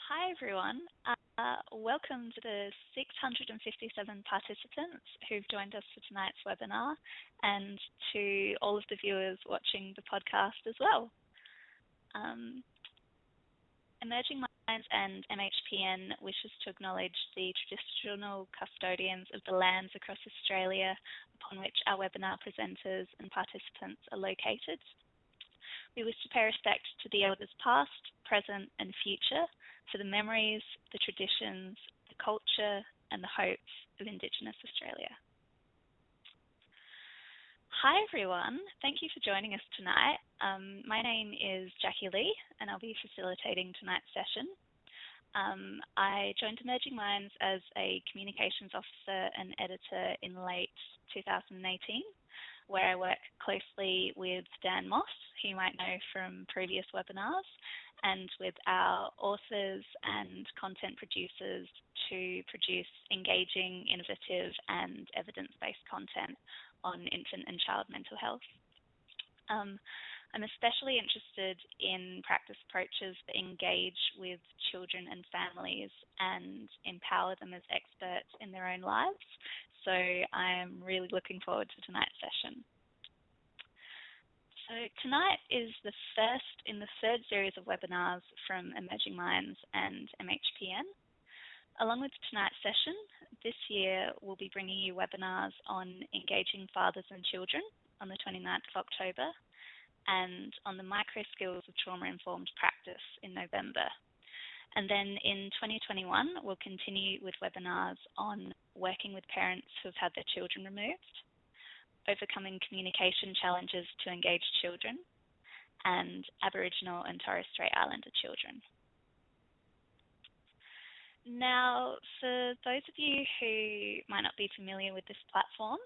Hi, everyone. Welcome to the 657 participants who've joined us for tonight's webinar and to all of the viewers watching the podcast as well. Emerging Minds and MHPN wishes to acknowledge the traditional custodians of the lands across Australia upon which our webinar presenters and participants are located. We wish to pay respect to the elders past, present and future for the memories, the traditions, the culture and the hopes of Indigenous Australia. Hi everyone, thank you for joining us tonight. My name is Jacquie Lee and I'll be facilitating tonight's session. I joined Emerging Minds as a communications officer and editor in late 2018, where I work closely with Dan Moss, who you might know from previous webinars, and with our authors and content producers to produce engaging, innovative and evidence-based content on infant and child mental health. I'm especially interested in practice approaches that engage with children and families and empower them as experts in their own lives. So I'm really looking forward to tonight's session. So tonight is the first in the third series of webinars from Emerging Minds and MHPN. Along with tonight's session, this year we'll be bringing you webinars on engaging fathers and children on the 29th of October and on the micro skills of trauma-informed practice in November. And then in 2021, we'll continue with webinars on working with parents who've had their children removed, overcoming communication challenges to engage children, and Aboriginal and Torres Strait Islander children. Now, for those of you who might not be familiar with this platform,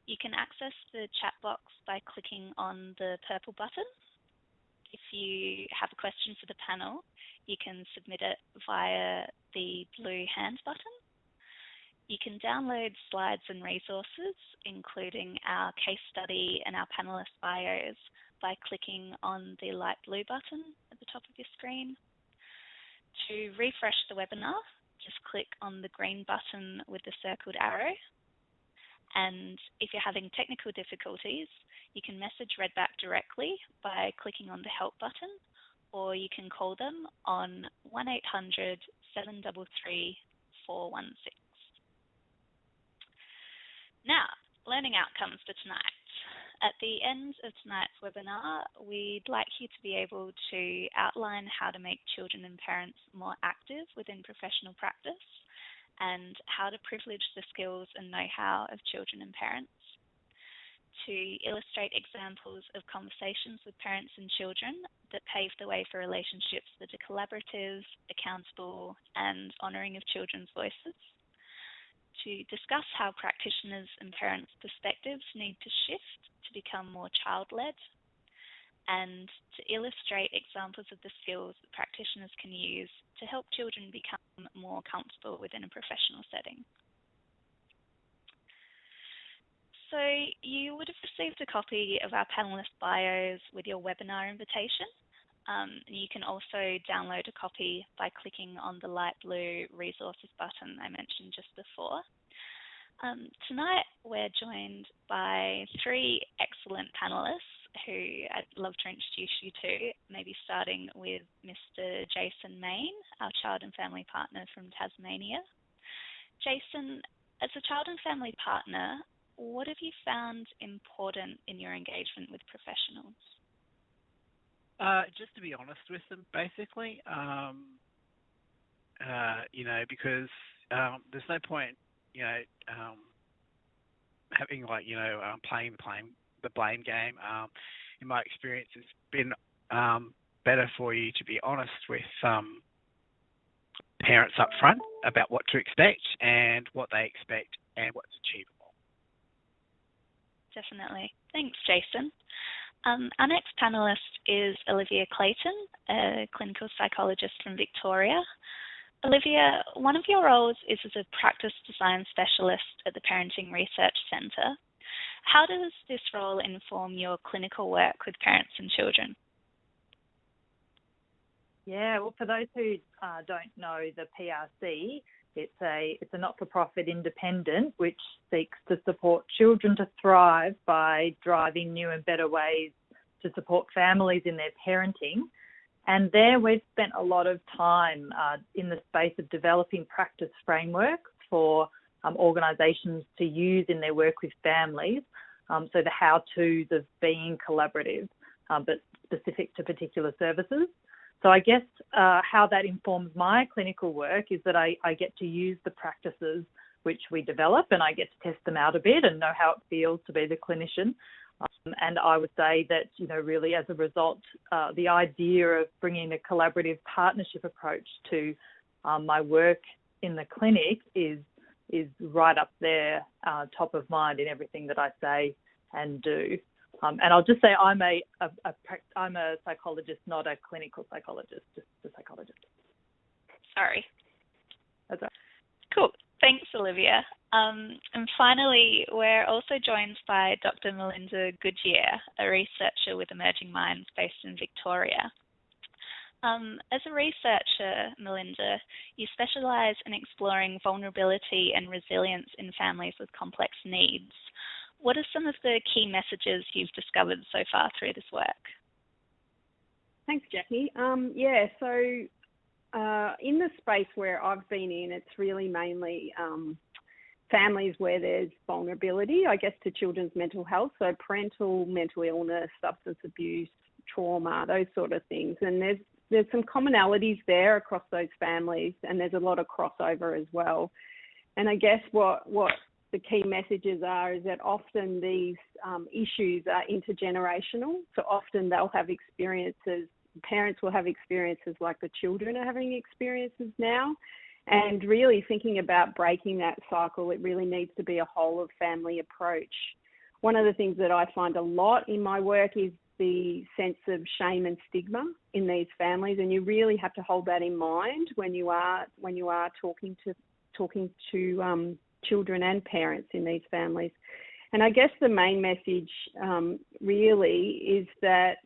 you can access the chat box by clicking on the purple button. If you have a question for the panel, you can submit it via the blue hand button. You can download slides and resources, including our case study and our panelist bios, by clicking on the light blue button at the top of your screen. To refresh the webinar, just click on the green button with the circled arrow. And if you're having technical difficulties, you can message Redback directly by clicking on the help button, or you can call them on 1800 733 416. Now, learning outcomes for tonight. At the end of tonight's webinar, we'd like you to be able to outline how to make children and parents more active within professional practice and how to privilege the skills and know-how of children and parents, to illustrate examples of conversations with parents and children that pave the way for relationships that are collaborative, accountable, and honouring of children's voices, to discuss how practitioners and parents' perspectives need to shift to become more child-led, and to illustrate examples of the skills that practitioners can use to help children become more comfortable within a professional setting. So you would have received a copy of our panelist bios with your webinar invitation. You can also download a copy by clicking on the light blue resources button I mentioned just before. Tonight we're joined by three excellent panelists who I'd love to introduce you to, maybe starting with Mr. Jaisen Mahne, our child and family partner from Tasmania. Jaisen, as a child and family partner, what have you found important in your engagement with professionals? Just to be honest with them, basically, because there's no point, having playing the blame game. In my experience, it's been better for you to be honest with parents up front about what to expect and what they expect and what's achievable. Definitely. Thanks, Jaisen. Our next panelist is Olivia Clayton, a clinical psychologist from Victoria. Olivia, one of your roles is as a practice design specialist at the Parenting Research Centre. How does this role inform your clinical work with parents and children? Yeah, well, for those who don't know the PRC, it's a not-for-profit independent which seeks to support children to thrive by driving new and better ways to support families in their parenting. And there we've spent a lot of time in the space of developing practice frameworks for organisations to use in their work with families. So the how-tos of being collaborative, but specific to particular services. So I guess how that informs my clinical work is that I get to use the practices which we develop, and I get to test them out a bit and know how it feels to be the clinician. And I would say that, really as a result, the idea of bringing a collaborative partnership approach to my work in the clinic is right up there, top of mind in everything that I say and do. And I'll just say I'm a psychologist, not a clinical psychologist, just a psychologist. Sorry. That's right. Cool. Thanks, Olivia. And finally, we're also joined by Dr Melinda Goodyear, a researcher with Emerging Minds based in Victoria. As a researcher, Melinda, you specialise in exploring vulnerability and resilience in families with complex needs. What are some of the key messages you've discovered so far through this work? Thanks, Jackie. In the space where I've been in, it's really mainly families where there's vulnerability, I guess, to children's mental health, so parental mental illness, substance abuse, trauma, those sort of things. And there's some commonalities there across those families, and there's a lot of crossover as well. And I guess what the key messages are is that often these issues are intergenerational. So often they'll have experiences, parents will have experiences like the children are having experiences now. And really thinking about breaking that cycle, it really needs to be a whole of family approach. One of the things that I find a lot in my work is the sense of shame and stigma in these families, and you really have to hold that in mind when you are talking to children and parents in these families. And I guess the main message really is that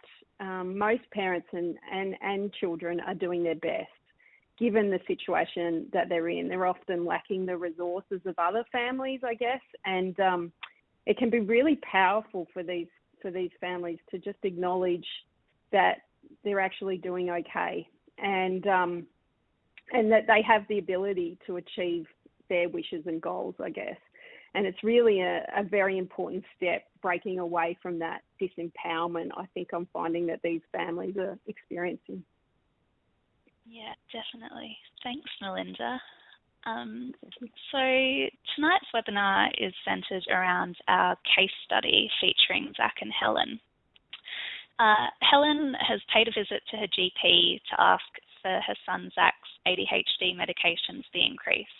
most parents and children are doing their best given the situation that they're in. They're often lacking the resources of other families, I guess, and it can be really powerful for these families to just acknowledge that they're actually doing okay, and that they have the ability to achieve their wishes and goals, I guess. And it's really a very important step, breaking away from that disempowerment I think I'm finding that these families are experiencing. Yeah, definitely. Thanks, Melinda. So tonight's webinar is centred around our case study featuring Zac and Helen. Helen has paid a visit to her GP to ask for her son Zac's ADHD medications be increased,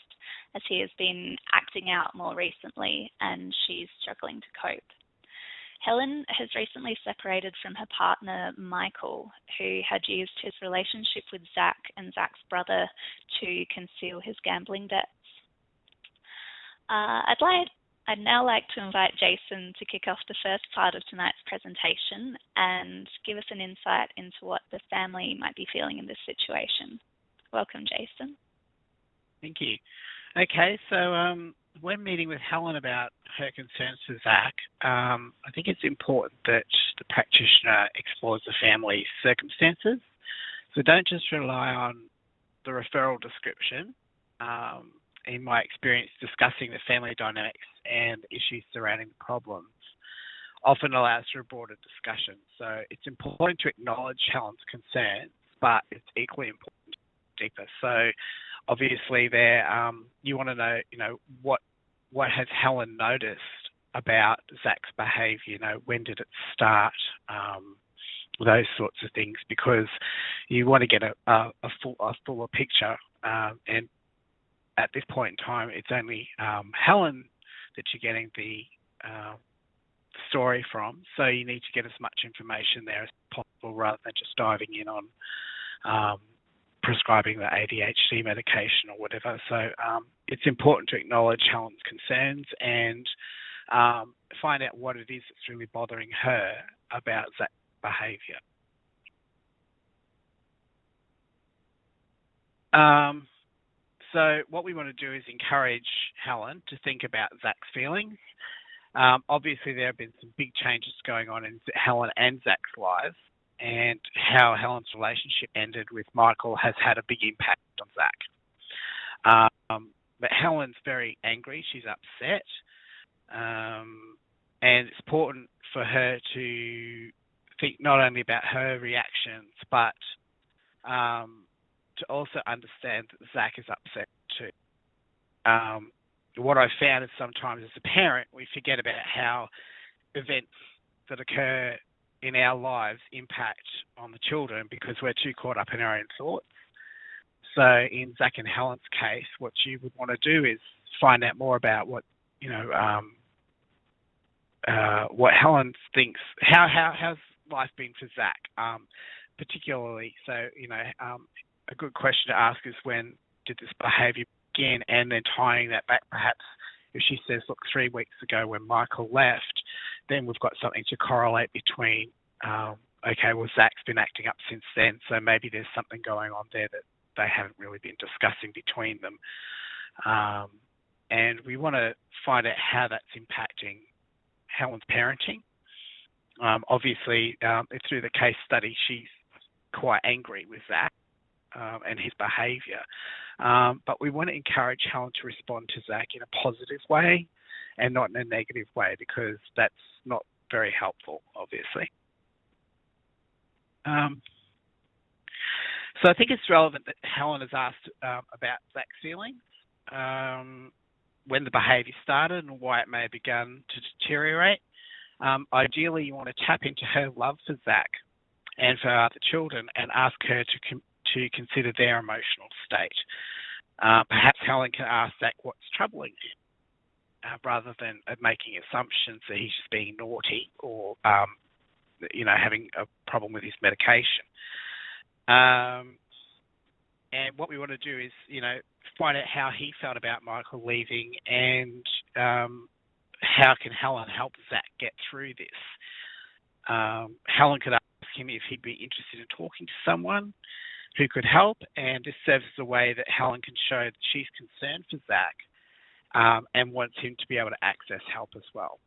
as he has been acting out more recently and she's struggling to cope. Helen has recently separated from her partner, Michael, who had used his relationship with Zac and Zac's brother to conceal his gambling debts. I'd now like to invite Jaisen to kick off the first part of tonight's presentation and give us an insight into what the family might be feeling in this situation. Welcome, Jaisen. Thank you. Okay, so when meeting with Helen about her concerns for Zac, I think it's important that the practitioner explores the family circumstances. So don't just rely on the referral description. In my experience, discussing the family dynamics and issues surrounding the problems often allows for a broader discussion. So it's important to acknowledge Helen's concerns, but it's equally important to go deeper. So obviously there, you want to know, what has Helen noticed about Zac's behaviour, when did it start, those sorts of things, because you want to get a fuller picture, and at this point in time, it's only Helen that you're getting the story from, so you need to get as much information there as possible rather than just diving in on prescribing the ADHD medication or whatever. So it's important to acknowledge Helen's concerns and find out what it is that's really bothering her about Zac's behaviour. So what we want to do is encourage Helen to think about Zach's feelings. Obviously, there have been some big changes going on in Helen and Zach's lives, and how Helen's relationship ended with Michael has had a big impact on Zach. But Helen's very angry. She's upset. And it's important for her to think not only about her reactions, but to also understand that Zach is upset too. What I've found is sometimes as a parent, we forget about how events that occur in our lives impact on the children because we're too caught up in our own thoughts. So in Zach and Helen's case, what you would want to do is find out more about what Helen thinks. How's life been for Zach, particularly? So a good question to ask is, when did this behaviour begin? And then tying that back, perhaps if she says, look, 3 weeks ago when Michael left, then we've got something to correlate between, Zach's been acting up since then, so maybe there's something going on there that they haven't really been discussing between them. And we want to find out how that's impacting Helen's parenting. Obviously, through the case study, she's quite angry with Zach and his behaviour. But we want to encourage Helen to respond to Zach in a positive way and not in a negative way, because that's not very helpful, obviously. So I think it's relevant that Helen has asked about Zach's feelings, when the behaviour started and why it may have begun to deteriorate. Ideally, you want to tap into her love for Zach and for other children and ask her to consider their emotional state. Perhaps Helen can ask Zach what's troubling him, rather than making assumptions that he's just being naughty or having a problem with his medication. And what we want to do is, find out how he felt about Michael leaving, and how can Helen help Zach get through this. Helen could ask him if he'd be interested in talking to someone who could help, and this serves as a way that Helen can show that she's concerned for Zach and wants him to be able to access help as well.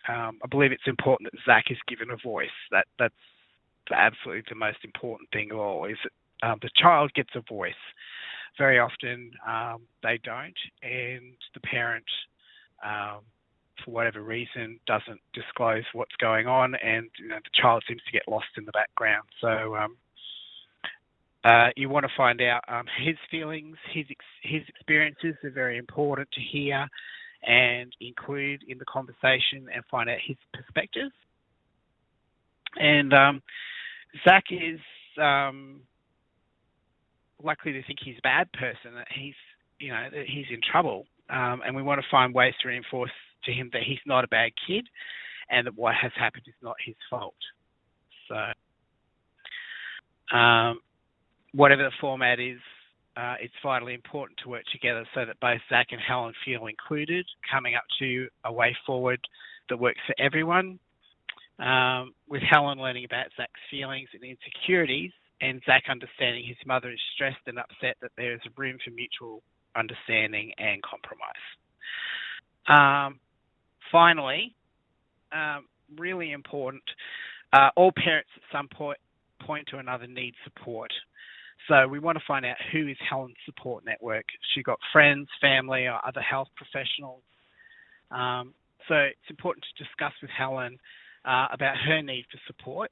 I believe it's important that Zach is given a voice. That's absolutely the most important thing of all, is that the child gets a voice. Very often they don't, and the parent, for whatever reason, doesn't disclose what's going on, and the child seems to get lost in the background. So you want to find out his feelings, his experiences are very important to hear and include in the conversation, and find out his perspective. And Zach is likely to think he's a bad person, that he's in trouble, and we want to find ways to reinforce to him that he's not a bad kid, and that what has happened is not his fault. So whatever the format is, it's vitally important to work together so that both Zach and Helen feel included, coming up to a way forward that works for everyone, with Helen learning about Zach's feelings and insecurities, and Zach understanding his mother is stressed and upset, that there is room for mutual understanding and compromise. Finally, really important, all parents at some point to another need support. So we want to find out who is Helen's support network. She got friends, family, or other health professionals. So it's important to discuss with Helen about her need for support,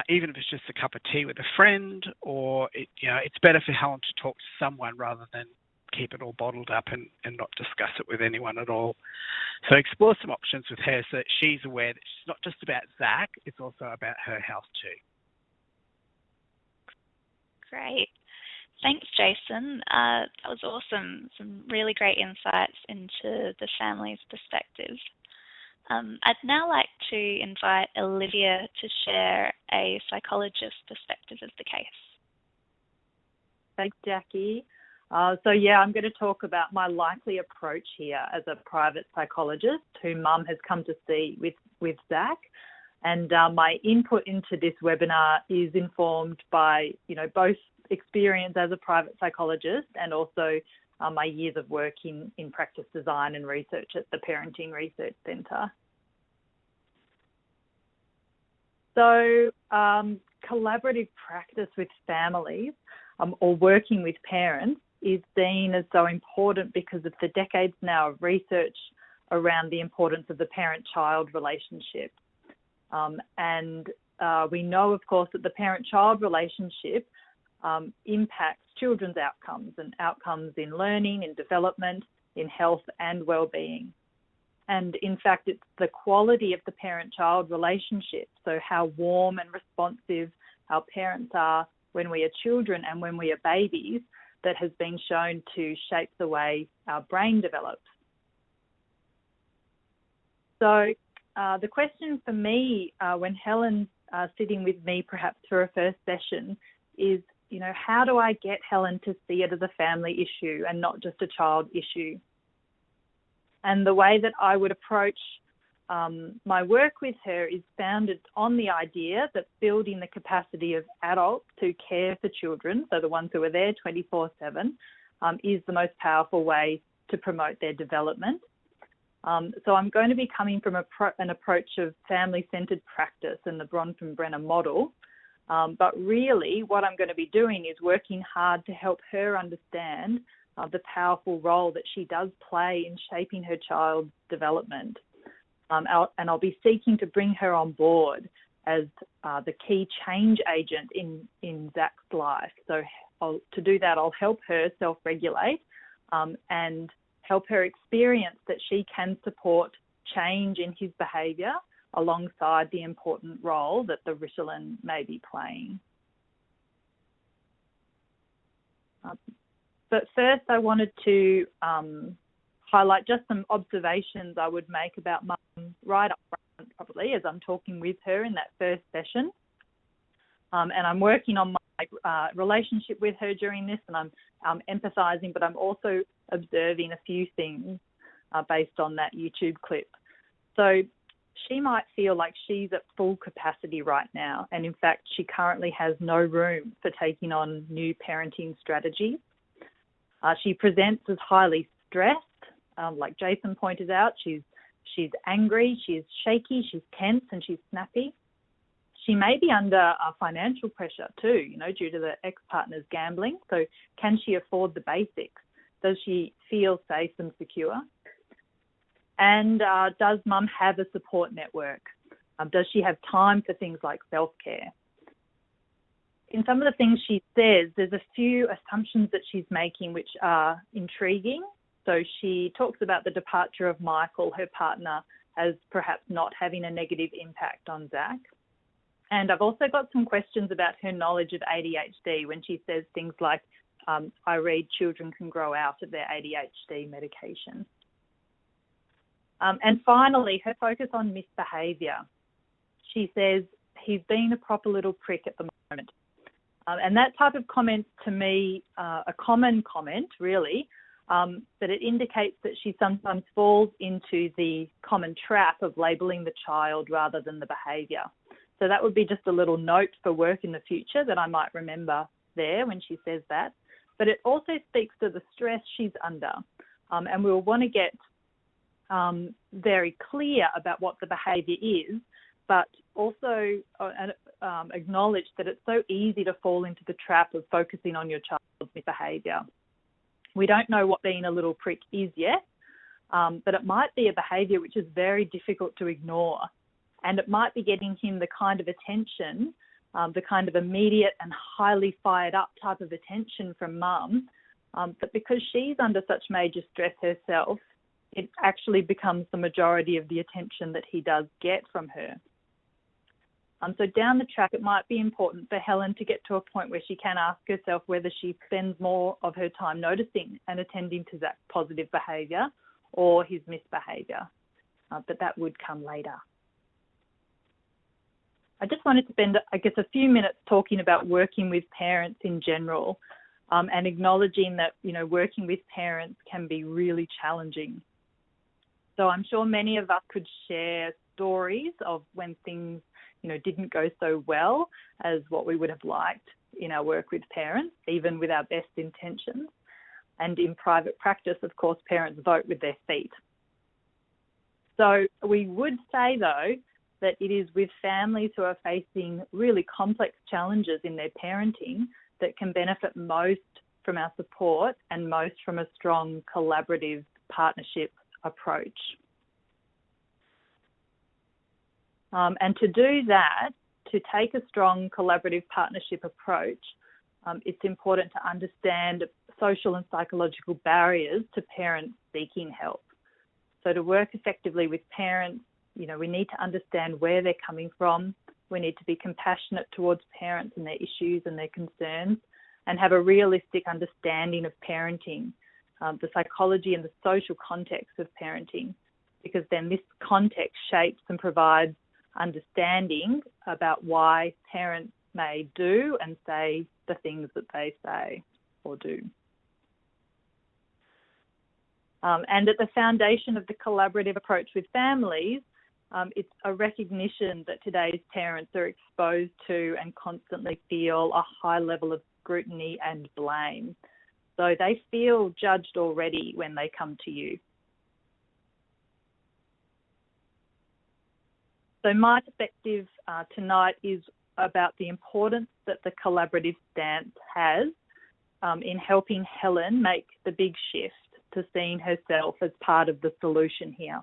even if it's just a cup of tea with a friend, or it's better for Helen to talk to someone rather than keep it all bottled up and not discuss it with anyone at all. So explore some options with her so that she's aware that it's not just about Zach, it's also about her health too. Great. Thanks, Jaisen. That was awesome. Some really great insights into the family's perspective. I'd now like to invite Olivia to share a psychologist perspective of the case. Thanks, Jackie. I'm going to talk about my likely approach here as a private psychologist who Mum has come to see with Zach. And my input into this webinar is informed by, both experience as a private psychologist and also my years of work in practice design and research at the Parenting Research Centre. So collaborative practice with families or working with parents is seen as so important because of the decades now of research around the importance of the parent-child relationship. And we know, of course, that the parent-child relationship impacts children's outcomes and outcomes in learning, in development, in health and well-being. And in fact, it's the quality of the parent-child relationship, so how warm and responsive our parents are when we are children and when we are babies, that has been shown to shape the way our brain develops. So the question for me when Helen's sitting with me perhaps for a first session is, you know, how do I get Helen to see it as a family issue and not just a child issue? And the way that I would approach my work with her is founded on the idea that building the capacity of adults to care for children, so the ones who are there 24/7, is the most powerful way to promote their development. So I'm going to be coming from an approach of family-centred practice and the Bronfenbrenner model. But really what I'm going to be doing is working hard to help her understand the powerful role that she does play in shaping her child's development. And I'll be seeking to bring her on board as the key change agent in Zach's life. So to do that, I'll help her self-regulate and help her experience that she can support change in his behaviour alongside the important role that the Ritalin may be playing. But first I wanted to highlight just some observations I would make about Mum right up front, probably, as I'm talking with her in that first session. And I'm working on my relationship with her during this, and I'm empathising, but I'm also observing a few things based on that YouTube clip. So she might feel like she's at full capacity right now, and in fact she currently has no room for taking on new parenting strategies. She presents as highly stressed, like Jaisen pointed out. She's angry, she's shaky, she's tense, and she's snappy. She may be under financial pressure too, you know, due to the ex-partner's gambling. So can she afford the basics? Does she feel safe and secure? And does Mum have a support network? Does she have time for things like self-care? In some of the things she says, there's a few assumptions that she's making which are intriguing. So she talks about the departure of Michael, her partner, as perhaps not having a negative impact on Zach. And I've also got some questions about her knowledge of ADHD when she says things like, I read children can grow out of their ADHD medication. And finally, her focus on misbehaviour. She says, he's been a proper little prick at the moment. And that type of comment to me, a common comment really, but it indicates that she sometimes falls into the common trap of labelling the child rather than the behaviour. So that would be just a little note for work in the future that I might remember there when she says that. But it also speaks to the stress she's under. And we'll want to get very clear about what the behaviour is, but also acknowledge that it's so easy to fall into the trap of focusing on your child's behaviour. We don't know what being a little prick is yet, but it might be a behaviour which is very difficult to ignore. And it might be getting him the kind of attention, the kind of immediate and highly fired up type of attention from Mum. But because she's under such major stress herself, it actually becomes the majority of the attention that he does get from her. So down the track, it might be important for Helen to get to a point where she can ask herself whether she spends more of her time noticing and attending to Zach's positive behaviour or his misbehaviour. But that would come later. I just wanted to spend, I guess, a few minutes talking about working with parents in general, and acknowledging that, you know, working with parents can be really challenging. So I'm sure many of us could share stories of when things, you know, didn't go so well as what we would have liked. in our work with parents, even with our best intentions. And in private practice, of course, parents vote with their feet. So we would say, though, that it is with families who are facing really complex challenges in their parenting that can benefit most from our support and most from a strong collaborative partnership approach. And to do that, to take a strong collaborative partnership approach, it's important to understand social and psychological barriers to parents seeking help. So to work effectively with parents, we need to understand where they're coming from. We need to be compassionate towards parents and their issues and their concerns, and have a realistic understanding of parenting, the psychology and the social context of parenting, because then this context shapes and provides understanding about why parents may do and say the things that they say or do. And at the foundation of the collaborative approach with families, it's a recognition that today's parents are exposed to and constantly feel a high level of scrutiny and blame. So they feel judged already when they come to you. So my perspective tonight is about the importance that the collaborative stance has in helping Helen make the big shift to seeing herself as part of the solution here.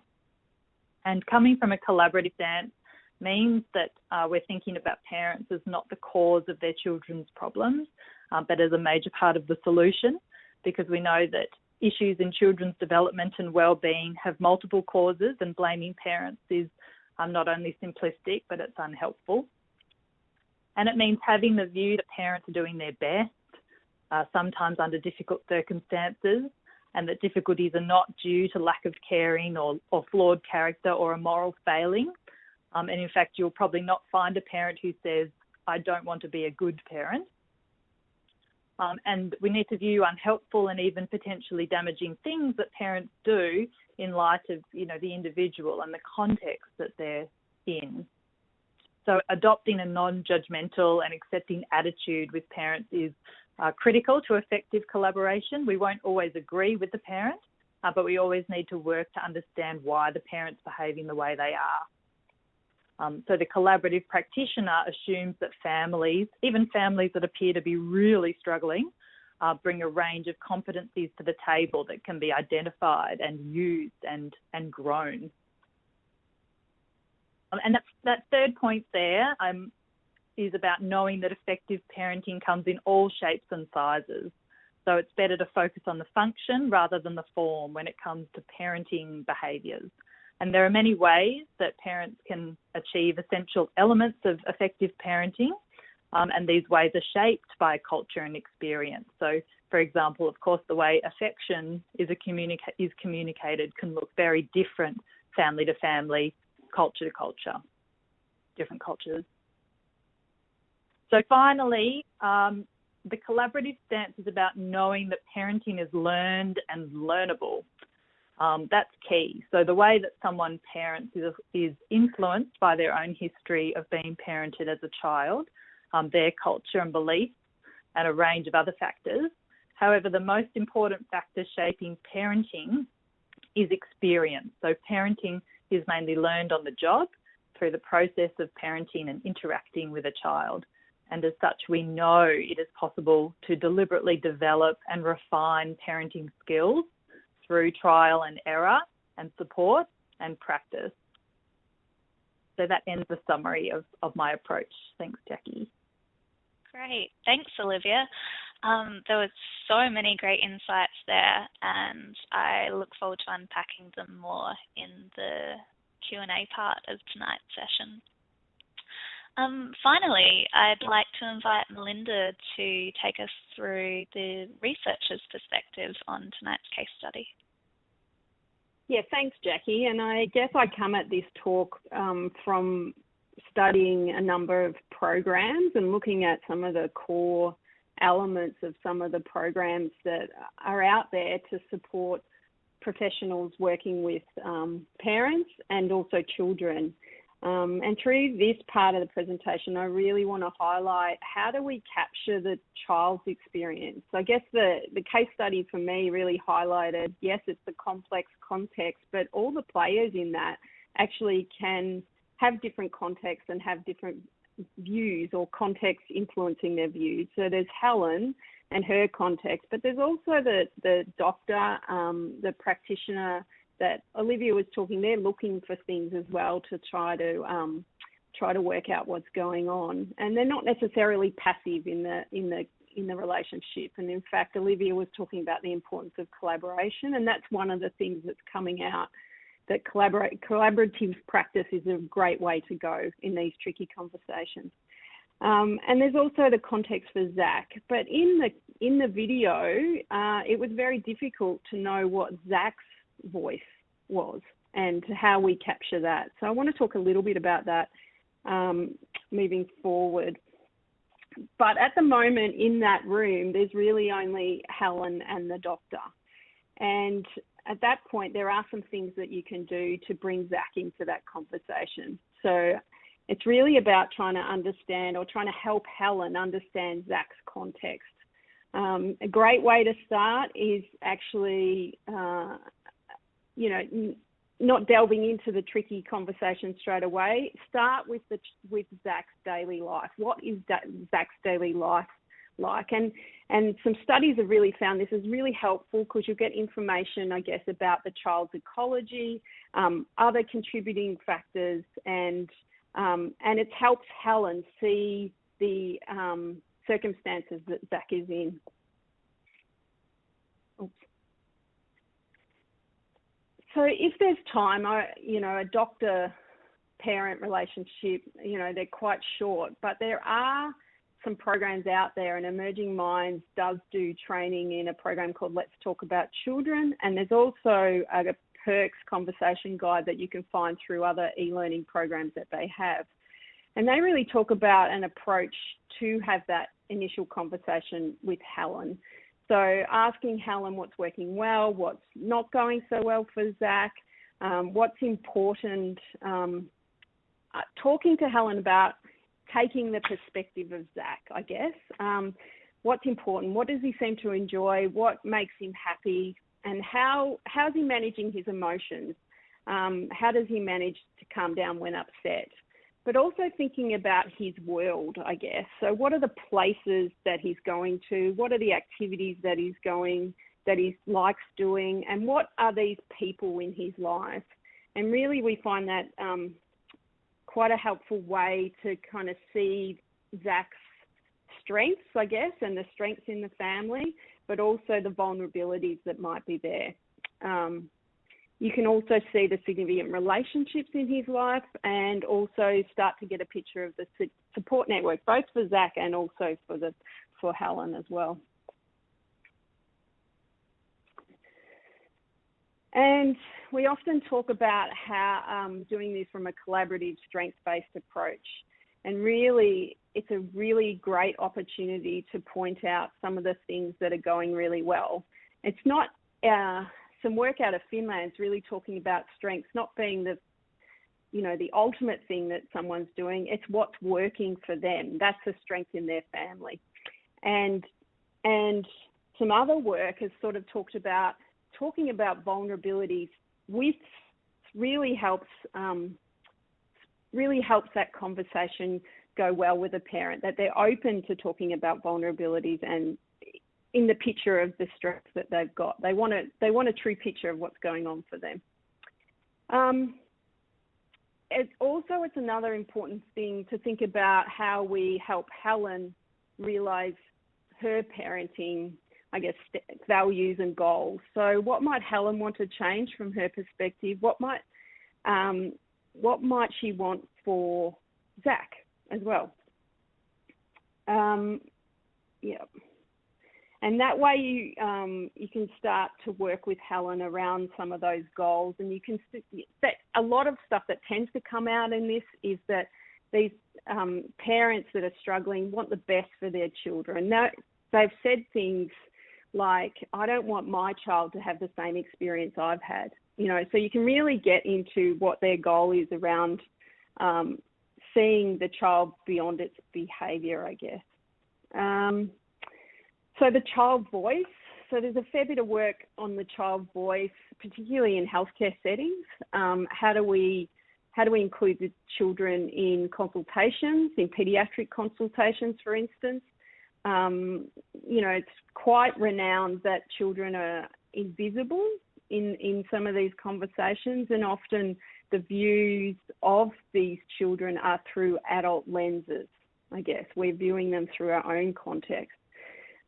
And coming from a collaborative stance means that we're thinking about parents as not the cause of their children's problems, but as a major part of the solution, because we know that issues in children's development and well-being have multiple causes, and blaming parents is not only simplistic, but it's unhelpful. And it means having the view that parents are doing their best, sometimes under difficult circumstances, and that difficulties are not due to lack of caring or flawed character or a moral failing. And in fact, you'll probably not find a parent who says, I don't want to be a good parent. And we need to view unhelpful and even potentially damaging things that parents do in light of, the individual and the context that they're in. So adopting a non-judgmental and accepting attitude with parents is critical to effective collaboration. We won't always agree with the parent, but we always need to work to understand why the parent's behaving the way they are. So the collaborative practitioner assumes that families, even families that appear to be really struggling, bring a range of competencies to the table that can be identified and used and grown. And that third point there is about knowing that effective parenting comes in all shapes and sizes. So it's better to focus on the function rather than the form when it comes to parenting behaviours. And there are many ways that parents can achieve essential elements of effective parenting, and these ways are shaped by culture and experience. So, for example, of course, the way affection is communicated can look very different family to family, culture to culture, different cultures. So finally, the collaborative stance is about knowing that parenting is learned and learnable. That's key. So the way that someone parents is influenced by their own history of being parented as a child, their culture and beliefs, and a range of other factors. However, the most important factor shaping parenting is experience. So parenting is mainly learned on the job through the process of parenting and interacting with a child. And as such, we know it is possible to deliberately develop and refine parenting skills through trial and error and support and practice. So that ends the summary of my approach. Thanks, Jackie. Great. Thanks, Olivia. There were so many great insights there, and I look forward to unpacking them more in the Q&A part of tonight's session. Finally, I'd like to invite Melinda to take us through the researcher's perspective on tonight's case study. Yeah, thanks, Jackie. And I guess I come at this talk from studying a number of programs and looking at some of the core elements of some of the programs that are out there to support professionals working with parents and also children. And through this part of the presentation, I really want to highlight how do we capture the child's experience. So I guess the case study for me really highlighted, yes, it's the complex context, but all the players in that actually can have different contexts and have different views or context influencing their views. So there's Helen and her context, but there's also the doctor, the practitioner that Olivia was talking. They're looking for things as well to try to work out what's going on, and they're not necessarily passive in the relationship. And in fact, Olivia was talking about the importance of collaboration, and that's one of the things that's coming out, that collaborative practice is a great way to go in these tricky conversations. And there's also the context for Zach. But in the video, it was very difficult to know what Zach's voice was and how we capture that. So I want to talk a little bit about that moving forward. But at the moment in that room, there's really only Helen and the doctor. And at that point, there are some things that you can do to bring Zach into that conversation. So it's really about trying to understand or trying to help Helen understand Zach's context. A great way to start is actually, not delving into the tricky conversation straight away. Start with Zach's daily life. What is Zach's daily life like? And some studies have really found this is really helpful because you'll get information, I guess, about the child's ecology, other contributing factors, and it helps Helen see the circumstances that Zach is in. Oops. So if there's time, a doctor-parent relationship, they're quite short, but there are some programs out there, and Emerging Minds does do training in a program called Let's Talk About Children, and there's also a Perks conversation guide that you can find through other e-learning programs that they have. And they really talk about an approach to have that initial conversation with Helen. So asking Helen what's working well, what's not going so well for Zach, what's important, talking to Helen about taking the perspective of Zach, I guess. What's important, what does he seem to enjoy, what makes him happy, and how's he managing his emotions? How does he manage to calm down when upset? But also thinking about his world, I guess. So what are the places that he's going to? What are the activities that he likes doing? And what are these people in his life? And really we find that quite a helpful way to kind of see Zach's strengths, I guess, and the strengths in the family, but also the vulnerabilities that might be there. You can also see the significant relationships in his life and also start to get a picture of the support network, both for Zach and also for Helen as well. And we often talk about how doing this from a collaborative, strengths-based approach. And really, it's a really great opportunity to point out some of the things that are going really well. It's not some work out of Finland is really talking about strengths not being the ultimate thing that someone's doing. It's what's working for them. That's a strength in their family. And some other work has sort of talking about vulnerabilities with really helps that conversation go well with a parent, that they're open to talking about vulnerabilities and in the picture of the strengths that they've got. They want a true picture of what's going on for them. It's another important thing to think about how we help Helen realize her parenting, I guess, values and goals. So what might Helen want to change from her perspective? What might she want for Zach as well? And that way you can start to work with Helen around some of those goals. And you can that a lot of stuff that tends to come out in this is that these parents that are struggling want the best for their children. Now, they've said things like, I don't want my child to have the same experience I've had. So you can really get into what their goal is around seeing the child beyond its behaviour, I guess. So the child voice. So there's a fair bit of work on the child voice, particularly in healthcare settings. How do we include the children in consultations, in paediatric consultations, for instance? It's quite renowned that children are invisible in some of these conversations, and often the views of these children are through adult lenses, I guess. We're viewing them through our own context.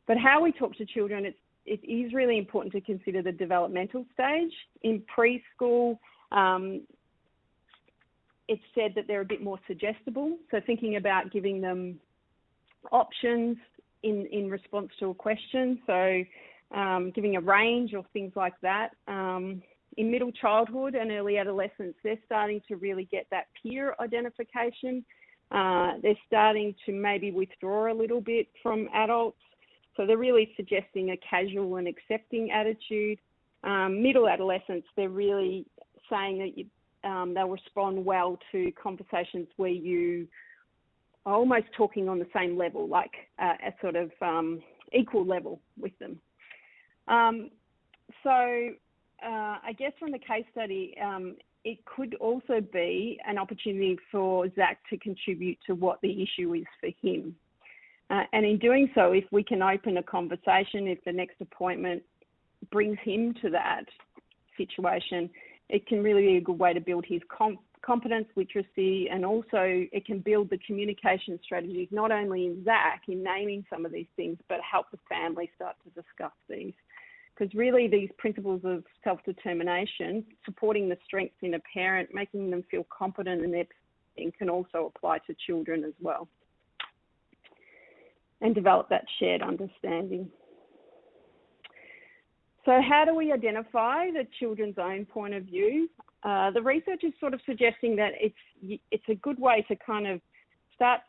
But how we talk to children, it is really important to consider the developmental stage. In preschool, it's said that they're a bit more suggestible. So thinking about giving them options in response to a question. So giving a range or things like that. In middle childhood and early adolescence, they're starting to really get that peer identification. They're starting to maybe withdraw a little bit from adults. So they're really suggesting a casual and accepting attitude. Middle adolescence, they're really saying that they'll respond well to conversations where you are almost talking on the same level, like a sort of equal level with them. I guess from the case study, it could also be an opportunity for Zach to contribute to what the issue is for him. And in doing so, if we can open a conversation, if the next appointment brings him to that situation, it can really be a good way to build his competence, literacy, and also it can build the communication strategies, not only in Zach, in naming some of these things, but help the family start to discuss these. Because really these principles of self-determination, supporting the strengths in a parent, making them feel competent in their parenting, can also apply to children as well, and develop that shared understanding. So how do we identify the children's own point of view? The research is sort of suggesting that it's a good way to kind of start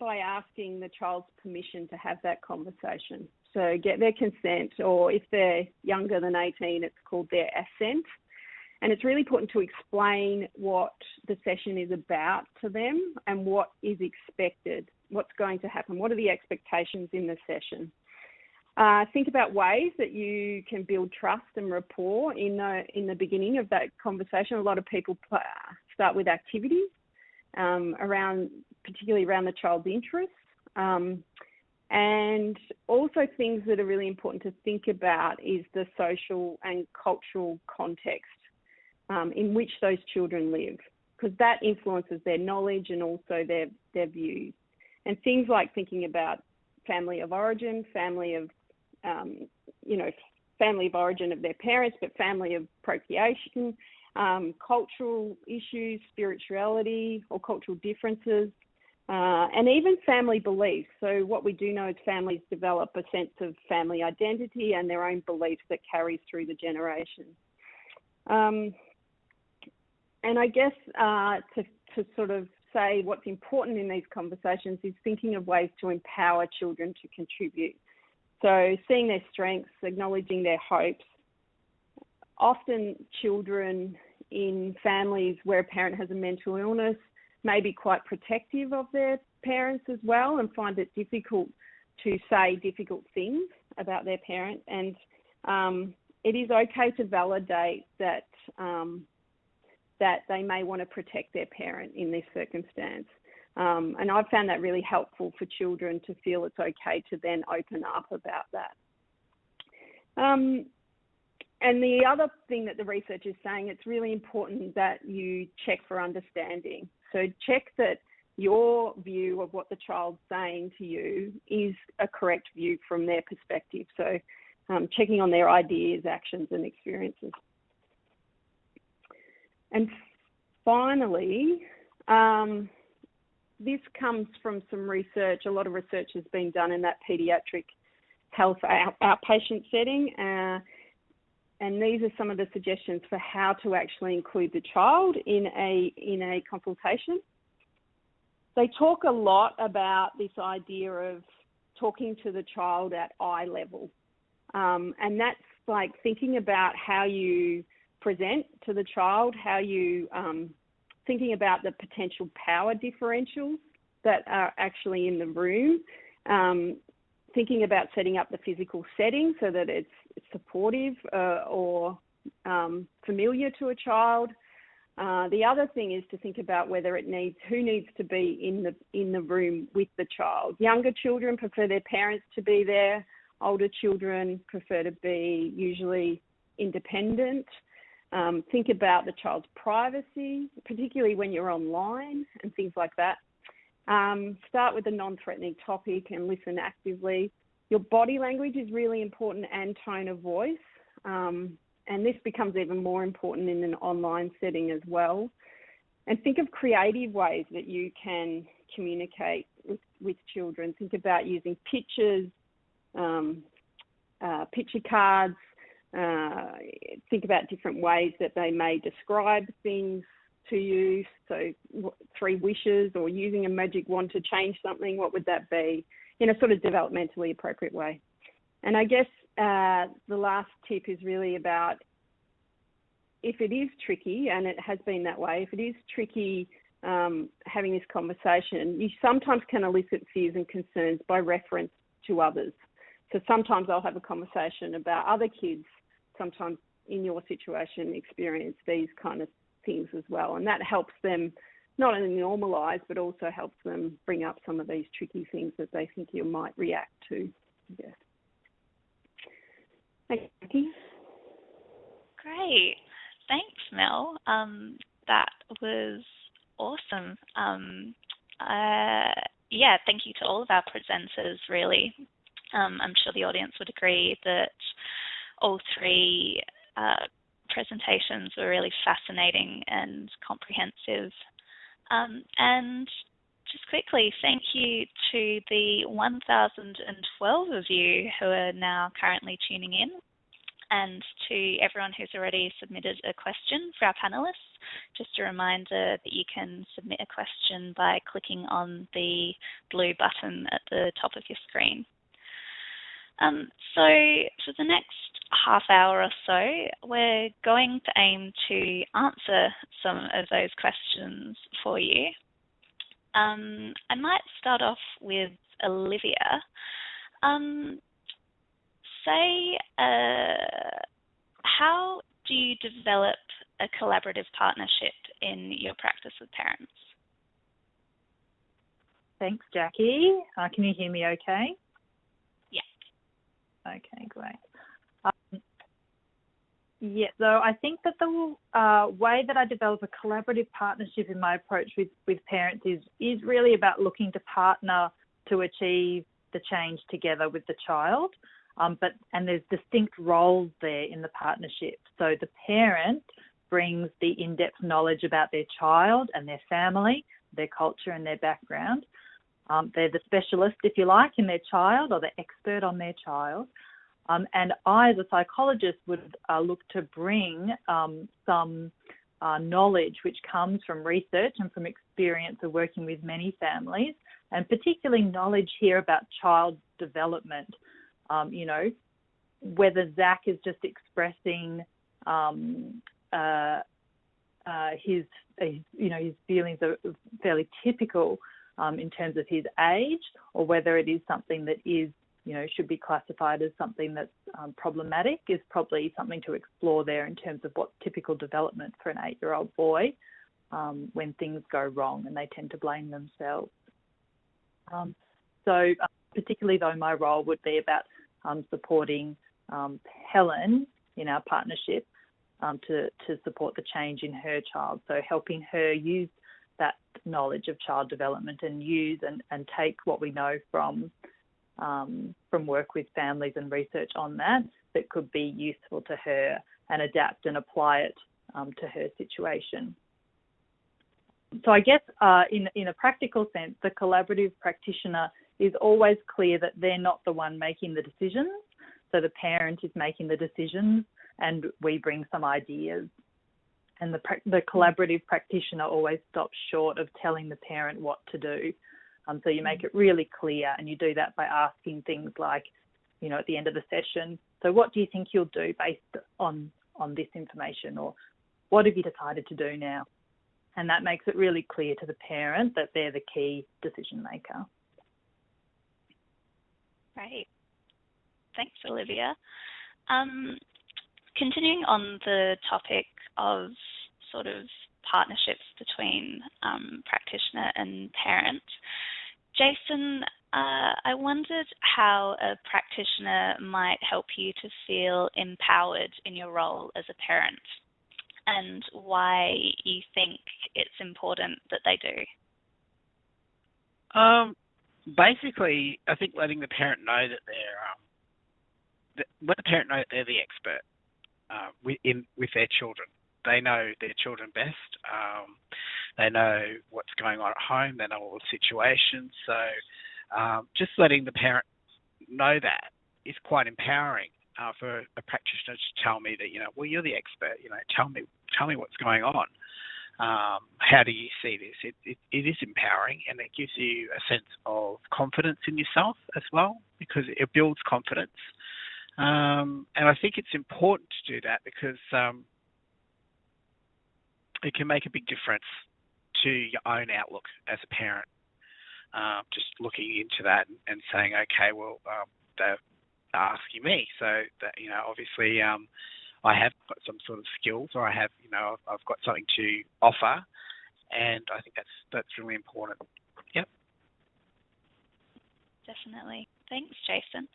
by asking the child's permission to have that conversation. So get their consent, or if they're younger than 18, it's called their assent. And it's really important to explain what the session is about to them and what is expected, what's going to happen, what are the expectations in the session. Think about ways that you can build trust and rapport in the beginning of that conversation. A lot of people start with activities particularly around the child's interests, and also things that are really important to think about is the social and cultural context in which those children live, because that influences their knowledge and also their views. And things like thinking about family of origin, family of origin of their parents, but family of procreation, cultural issues, spirituality or cultural differences, and even family beliefs. So what we do know is families develop a sense of family identity and their own beliefs that carries through the generations. And I guess to sort of say what's important in these conversations is thinking of ways to empower children to contribute. So seeing their strengths, acknowledging their hopes. Often children in families where a parent has a mental illness may be quite protective of their parents as well and find it difficult to say difficult things about their parent. And it is okay to validate that they may want to protect their parent in this circumstance. And I've found that really helpful for children to feel it's okay to then open up about that. And the other thing that the research is saying, it's really important that you check for understanding. So check that your view of what the child's saying to you is a correct view from their perspective. So checking on their ideas, actions and experiences. And finally, this comes from some research. A lot of research has been done in that paediatric health outpatient setting. And these are some of the suggestions for how to actually include the child in a consultation. They talk a lot about this idea of talking to the child at eye level. And that's like thinking about how you present to the child, how you thinking about the potential power differentials that are actually in the room, thinking about setting up the physical setting so that it's supportive or familiar to a child. The other thing is to think about who needs to be in the room with the child. Younger children prefer their parents to be there. Older children prefer to be usually independent. Think about the child's privacy, particularly when you're online and things like that. Start with a non-threatening topic and listen actively. Your body language is really important, and tone of voice. And this becomes even more important in an online setting as well. And think of creative ways that you can communicate with children. Think about using pictures, picture cards. Think about different ways that they may describe things to you. So 3 wishes, or using a magic wand to change something. What would that be in a sort of developmentally appropriate way? And I guess the last tip is really about, if it is tricky, and it has been that way, if it is tricky having this conversation, you sometimes can elicit fears and concerns by reference to others. So sometimes I'll have a conversation about other kids, sometimes in your situation, experience these kind of things as well. And that helps them not only normalise, but also helps them bring up some of these tricky things that they think you might react to. Yes. Thank you, Jacquie. Great. Thanks, Mel. That was awesome. Thank you to all of our presenters, really. I'm sure the audience would agree that all 3 presentations were really fascinating and comprehensive. And just quickly, thank you to the 1,012 of you who are now currently tuning in, and to everyone who's already submitted a question for our panellists. Just a reminder that you can submit a question by clicking on the blue button at the top of your screen. So for the next half hour or so, we're going to aim to answer some of those questions for you. I might start off with Olivia. How do you develop a collaborative partnership in your practice with parents? Thanks, Jacquie. Can you hear me okay? Yeah. Okay, great. So I think that the way that I develop a collaborative partnership in my approach with parents is really about looking to partner to achieve the change together with the child. And there's distinct roles there in the partnership. So the parent brings the in-depth knowledge about their child and their family, their culture and their background. They're the specialist, if you like, in their child, or the expert on their child. And I, as a psychologist, would look to bring some knowledge which comes from research and from experience of working with many families, and particularly knowledge here about child development. Whether Zach is just expressing his feelings are fairly typical in terms of his age, or whether it is something that is, should be classified as something that's problematic, is probably something to explore there in terms of what's typical development for an 8-year-old boy when things go wrong and they tend to blame themselves. So particularly though, my role would be about supporting Helen in our partnership to support the change in her child. So helping her use that knowledge of child development and use and take what we know from work with families and research on that could be useful to her, and adapt and apply it to her situation. So I guess in a practical sense, the collaborative practitioner is always clear that they're not the one making the decisions. So the parent is making the decisions and we bring some ideas. And the collaborative practitioner always stops short of telling the parent what to do. So you make it really clear, and you do that by asking things like, at the end of the session, so what do you think you'll do based on this information, or what have you decided to do now? and that makes it really clear to the parent that they're the key decision maker. Great. Thanks, Olivia. Continuing on the topic of sort of partnerships between practitioner and parent, Jaisen, I wondered how a practitioner might help you to feel empowered in your role as a parent, and why you think it's important that they do. Basically, I think letting the parent know that let the parent know that they're the expert with their children. They know their children best. They know what's going on at home. They know all the situations. So just letting the parent know that is quite empowering for a practitioner to tell me that, well, you're the expert. Tell me what's going on. How do you see this? It is empowering, and it gives you a sense of confidence in yourself as well, because it builds confidence. And I think it's important to do that because it can make a big difference to your own outlook as a parent. Just looking into that and saying, okay, well, they're asking me, so that obviously I have got some sort of skills, or I have I've got something to offer, and I think that's really important. Yep. Definitely. Thanks, Jaisen.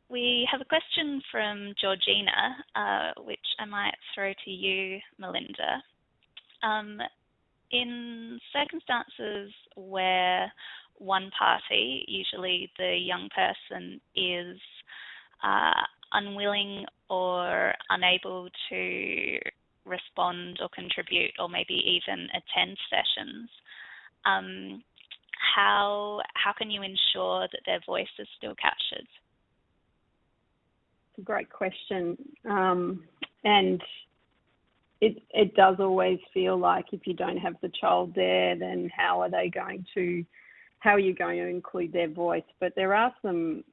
We have a question from Georgina, which I might throw to you, Melinda. In circumstances where one party, usually the young person, is unwilling or unable to respond or contribute or maybe even attend sessions, how can you ensure that their voice is still captured? It's a great question. And it does always feel like if you don't have the child there, then how are you going to include their voice? But there are some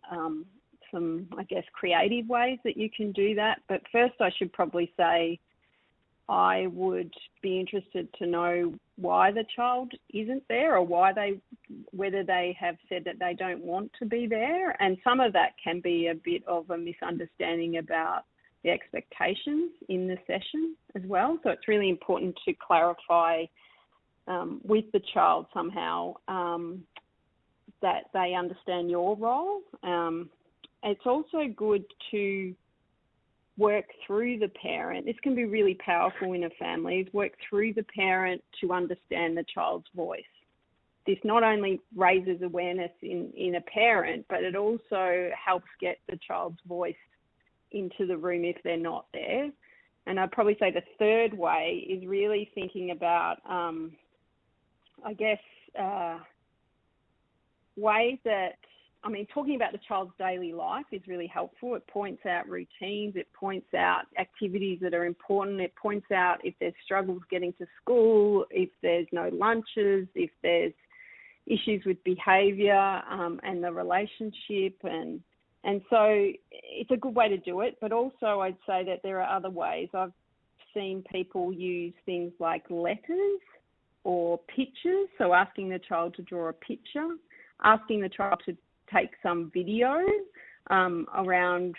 I guess, creative ways that you can do that. But first I should probably say I would be interested to know why the child isn't there, or whether they have said that they don't want to be there. And some of that can be a bit of a misunderstanding about the expectations in the session as well. So it's really important to clarify with the child somehow that they understand your role. It's also good to work through the parent. This can be really powerful in a family, is work through the parent to understand the child's voice. This not only raises awareness in a parent, but it also helps get the child's voice into the room if they're not there. And I'd probably say the third way is really thinking about, ways that, talking about the child's daily life is really helpful. It points out routines, it points out activities that are important, it points out if there's struggles getting to school, if there's no lunches, if there's issues with behaviour and the relationship. And so it's a good way to do it, but also I'd say that there are other ways. I've seen people use things like letters or pictures, so asking the child to draw a picture, asking the child to take some video around,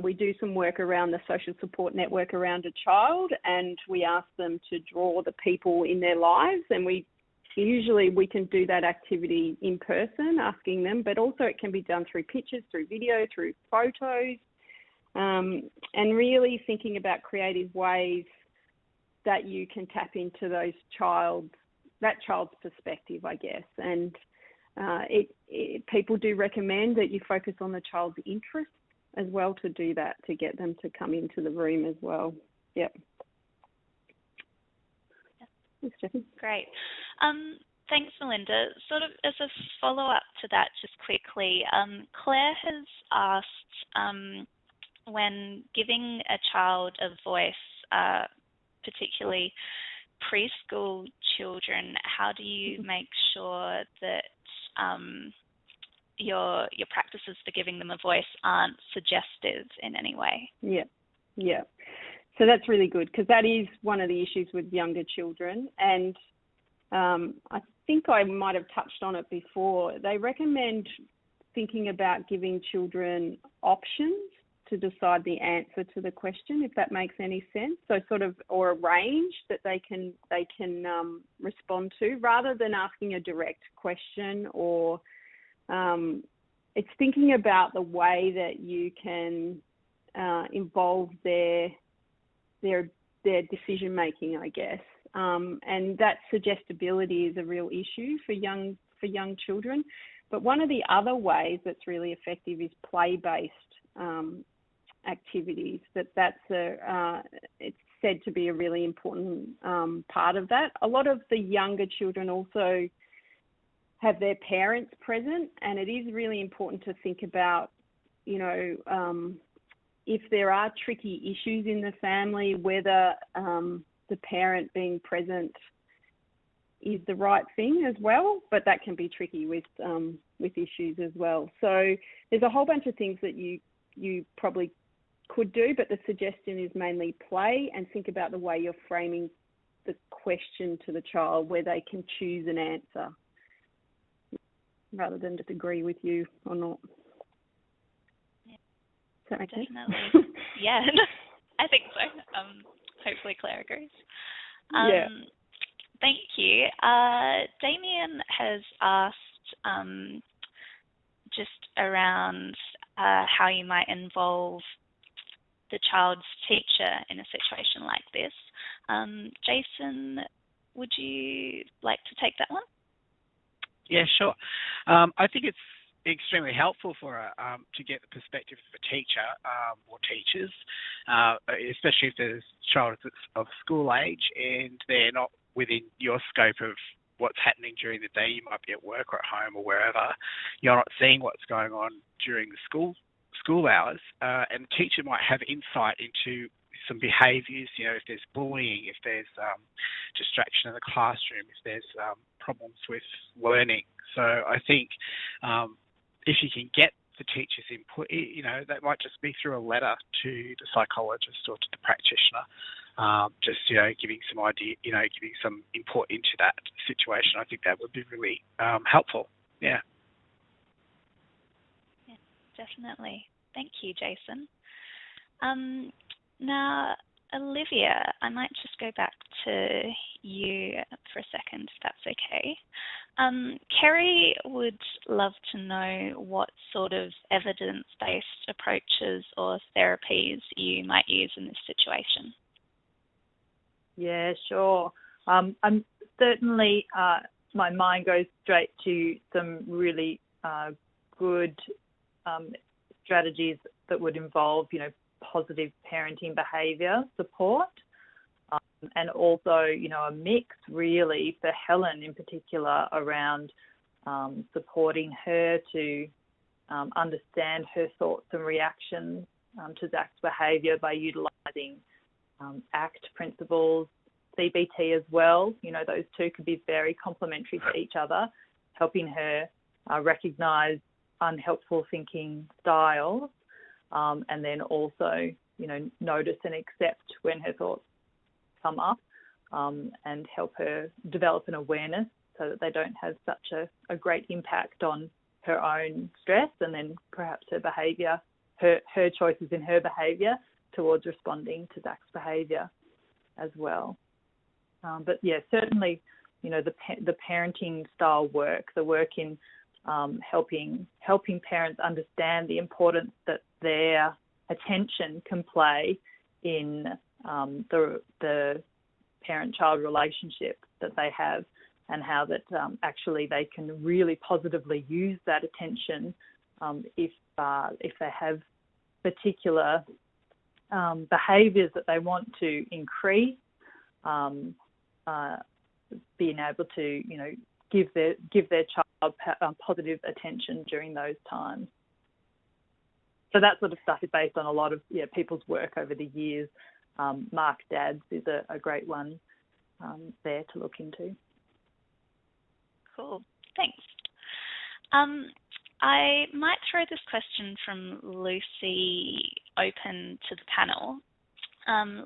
we do some work around the social support network around a child, and we ask them to draw the people in their lives, and we can do that activity in person, asking them, but also it can be done through pictures, through video, through photos, and really thinking about creative ways that you can tap into that child's perspective, I guess. And people do recommend that you focus on the child's interest as well to do that, to get them to come into the room as well. Yep. Thanks, Jacquie. Great. Thanks, Melinda. Sort of as a follow-up to that, just quickly, Claire has asked, when giving a child a voice, particularly preschool children, how do you make sure that your practices for giving them a voice aren't suggestive in any way? Yeah. So that's really good, because that is one of the issues with younger children. And I think I might have touched on it before. They recommend thinking about giving children options to decide the answer to the question, if that makes any sense. So sort of, or a range that they can respond to, rather than asking a direct question. Or it's thinking about the way that you can involve their decision making, I guess. And that suggestibility is a real issue for young children. But one of the other ways that's really effective is play-based activities. It's said to be a really important part of that. A lot of the younger children also have their parents present, and it is really important to think about, if there are tricky issues in the family, whether the parent being present is the right thing as well. But that can be tricky with issues as well. So there's a whole bunch of things that you probably could do, but the suggestion is mainly play and think about the way you're framing the question to the child, where they can choose an answer rather than just agree with you or not. Does that make sense? Definitely. Yeah, I think so. Hopefully Claire agrees. Yeah. Thank you. Damien has asked just around how you might involve the child's teacher in a situation like this. Jaisen, would you like to take that one? Yeah, sure. I think it's extremely helpful for her to get the perspective of a teacher or teachers, especially if there's a child of school age and they're not within your scope of what's happening during the day. You might be at work or at home or wherever. You're not seeing what's going on during the school hours, and the teacher might have insight into some behaviours, if there's bullying, if there's distraction in the classroom, if there's problems with learning. So I think if you can get the teacher's input, that might just be through a letter to the psychologist or to the practitioner, giving some idea, giving some input into that situation. I think that would be really helpful. Yeah. Yeah, definitely. Thank you, Jaisen. Now, Olivia, I might just go back to you for a second, if that's okay. Kerry would love to know what sort of evidence-based approaches or therapies you might use in this situation. Yeah, sure. I'm certainly, my mind goes straight to some really good strategies that would involve, positive parenting behaviour support, and also, a mix really for Helen in particular around supporting her to understand her thoughts and reactions to Zach's behaviour by utilising ACT principles, CBT as well. Those two could be very complementary to each other, helping her recognise unhelpful thinking styles, and then also, notice and accept when her thoughts come up, and help her develop an awareness so that they don't have such a great impact on her own stress and then perhaps her behaviour, her choices in her behaviour towards responding to Zach's behaviour as well. But yeah, certainly, the parenting style work, the work in helping parents understand the importance that their attention can play in the parent-child relationship that they have, and how that actually they can really positively use that attention if they have particular behaviours that they want to increase, being able to give their child positive attention during those times. So that sort of stuff is based on a lot of people's work over the years. Mark Dad's is a great one there to look into. Cool, thanks. I might throw this question from Lucy open to the panel.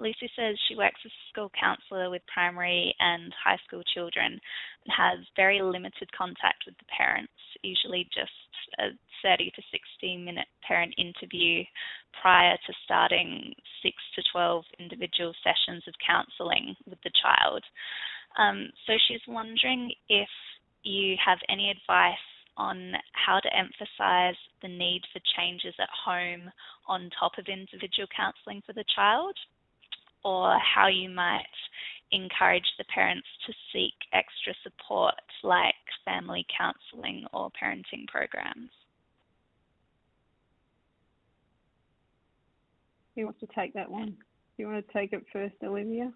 Lucy says she works as a school counsellor with primary and high school children and has very limited contact with the parents, usually just a 30 to 60-minute parent interview prior to starting 6 to 12 individual sessions of counselling with the child. So she's wondering if you have any advice on how to emphasise the need for changes at home on top of individual counselling for the child, or how you might encourage the parents to seek extra support like family counselling or parenting programs. Who wants to take that one? Do you want to take it first, Olivia?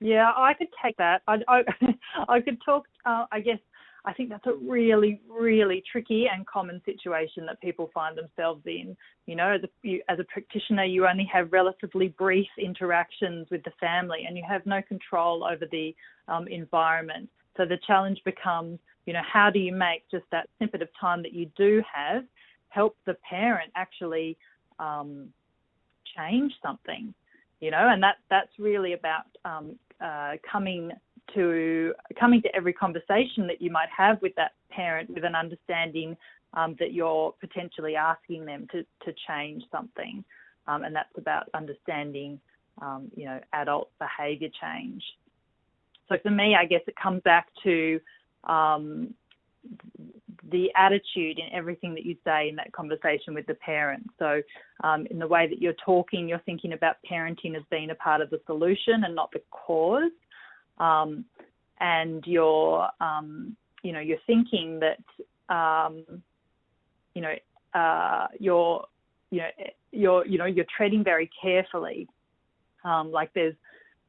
Yeah, I could take that. I could talk, I think that's a really, really tricky and common situation that people find themselves in. You know, as a practitioner, you only have relatively brief interactions with the family and you have no control over the environment. So the challenge becomes, you know, how do you make just that snippet of time that you do have help the parent actually change something, you know, and that's really about coming to every conversation that you might have with that parent with an understanding that you're potentially asking them to change something, and that's about understanding, you know, adult behaviour change. So for me, I guess it comes back to the attitude in everything that you say in that conversation with the parent. So in the way that you're talking, you're thinking about parenting as being a part of the solution and not the cause. And you're, you know, you're thinking that, you're treading very carefully. Like there's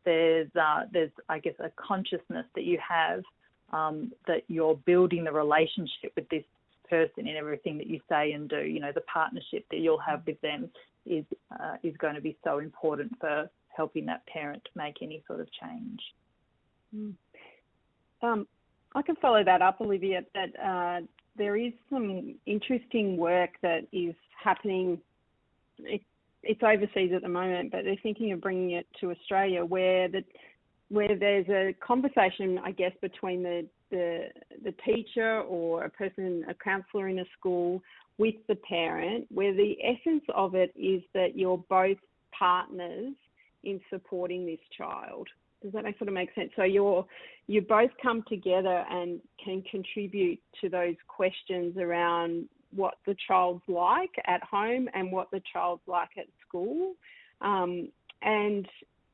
I guess a consciousness that you have that you're building the relationship with this person in everything that you say and do. You know, the partnership that you'll have with them is going to be so important for helping that parent make any sort of change. I can follow that up, Olivia, that there is some interesting work that is happening. It's overseas at the moment, but they're thinking of bringing it to Australia where there's a conversation, I guess, between the teacher or a counsellor in a school with the parent, where the essence of it is that you're both partners in supporting this child. Does that sort of make sense? So you both come together and can contribute to those questions around what the child's like at home and what the child's like at school. And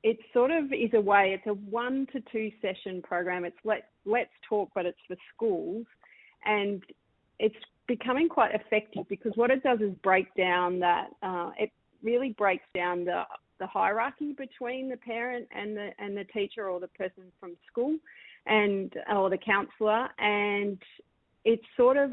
it sort of is a way, it's a 1 to 2 session program. It's let's talk, but it's for schools. And it's becoming quite effective because what it does is break down that, it really breaks down the hierarchy between the parent and the teacher or the person from school or the counsellor, and it sort of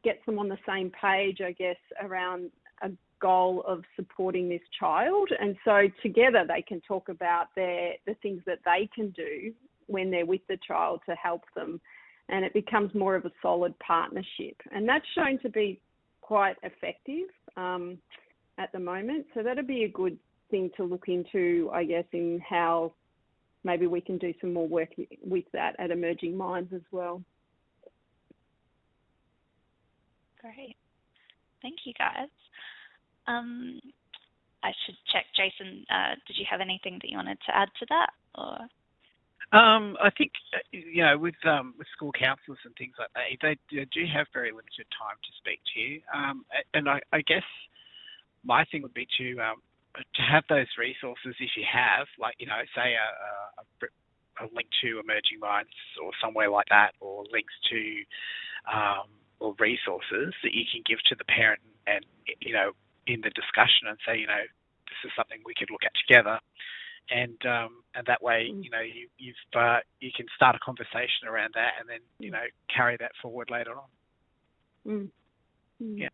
gets them on the same page, I guess, around a goal of supporting this child. And so together they can talk about the things that they can do when they're with the child to help them, and it becomes more of a solid partnership. And that's shown to be quite effective at the moment. So that'd be a good thing to look into, I guess, in how maybe we can do some more work with that at Emerging Minds as well. Great. Thank you, guys. I should check, Jaisen, did you have anything that you wanted to add to that? Or? I think, you know, with school counsellors and things like that, they do have very limited time to speak to you. And I guess my thing would be to have those resources if you have, like, you know, say a link to Emerging Minds or somewhere like that, or links to or resources that you can give to the parent and, you know, in the discussion and say, you know, this is something we could look at together. And that way, you know, you can start a conversation around that and then, you know, carry that forward later on. Yeah.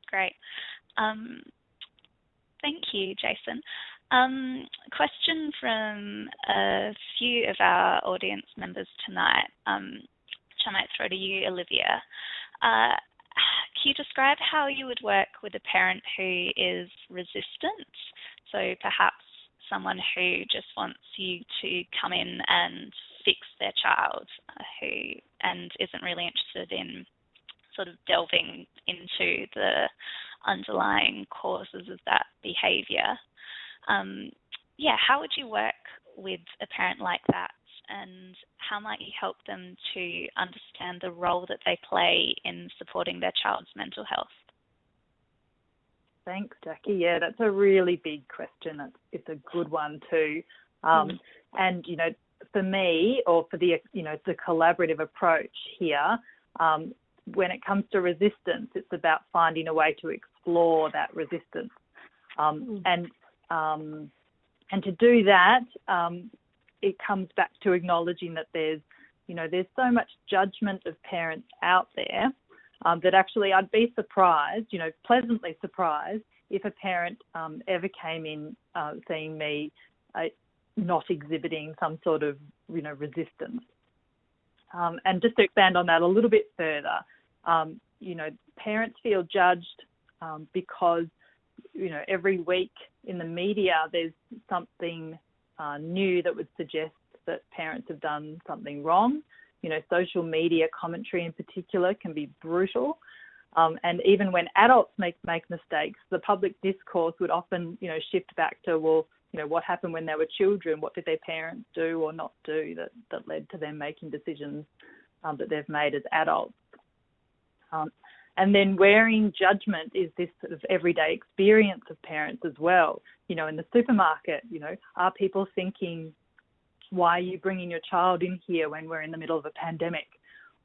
Great. Thank you, Jaisen. Question from a few of our audience members tonight, which I might throw to you, Olivia. you describe how you would work with a parent who is resistant? So perhaps someone who just wants you to come in and fix their child, and isn't really interested in sort of delving into the underlying causes of that behaviour. How would you work with a parent like that, and how might you help them to understand the role that they play in supporting their child's mental health? Thanks, Jackie. Yeah, that's a really big question. It's a good one too. And, for me, or for the collaborative approach here, when it comes to resistance, it's about finding a way to explore that resistance. And to do that, it comes back to acknowledging that there's so much judgment of parents out there that actually I'd be surprised, pleasantly surprised, if a parent ever came in seeing me not exhibiting some sort of, resistance. And just to expand on that a little bit further, parents feel judged because, every week in the media there's something new that would suggest that parents have done something wrong. Social media commentary in particular can be brutal. And even when adults make mistakes, the public discourse would often, shift back to, what happened when they were children? What did their parents do or not do that led to them making decisions that they've made as adults? And then wearing judgment is this sort of everyday experience of parents as well. In the supermarket, are people thinking, why are you bringing your child in here when we're in the middle of a pandemic?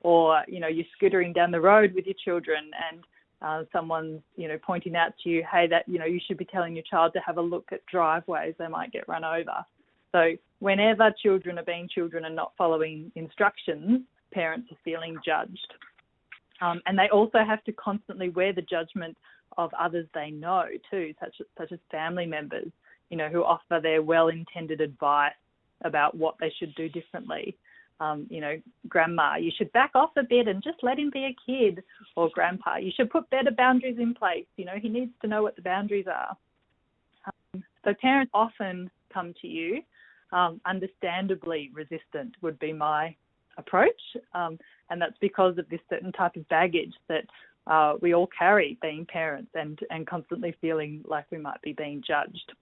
Or, you're scootering down the road with your children and someone's, pointing out to you, hey, that, you should be telling your child to have a look at driveways, they might get run over. So whenever children are being children and not following instructions, parents are feeling judged. And they also have to constantly wear the judgment of others they know too, such as family members, who offer their well-intended advice about what they should do differently. Grandma, you should back off a bit and just let him be a kid. Or grandpa, you should put better boundaries in place. He needs to know what the boundaries are. So parents often come to you, understandably resistant would be my approach. And that's because of this certain type of baggage that we all carry being parents and constantly feeling like we might be being judged.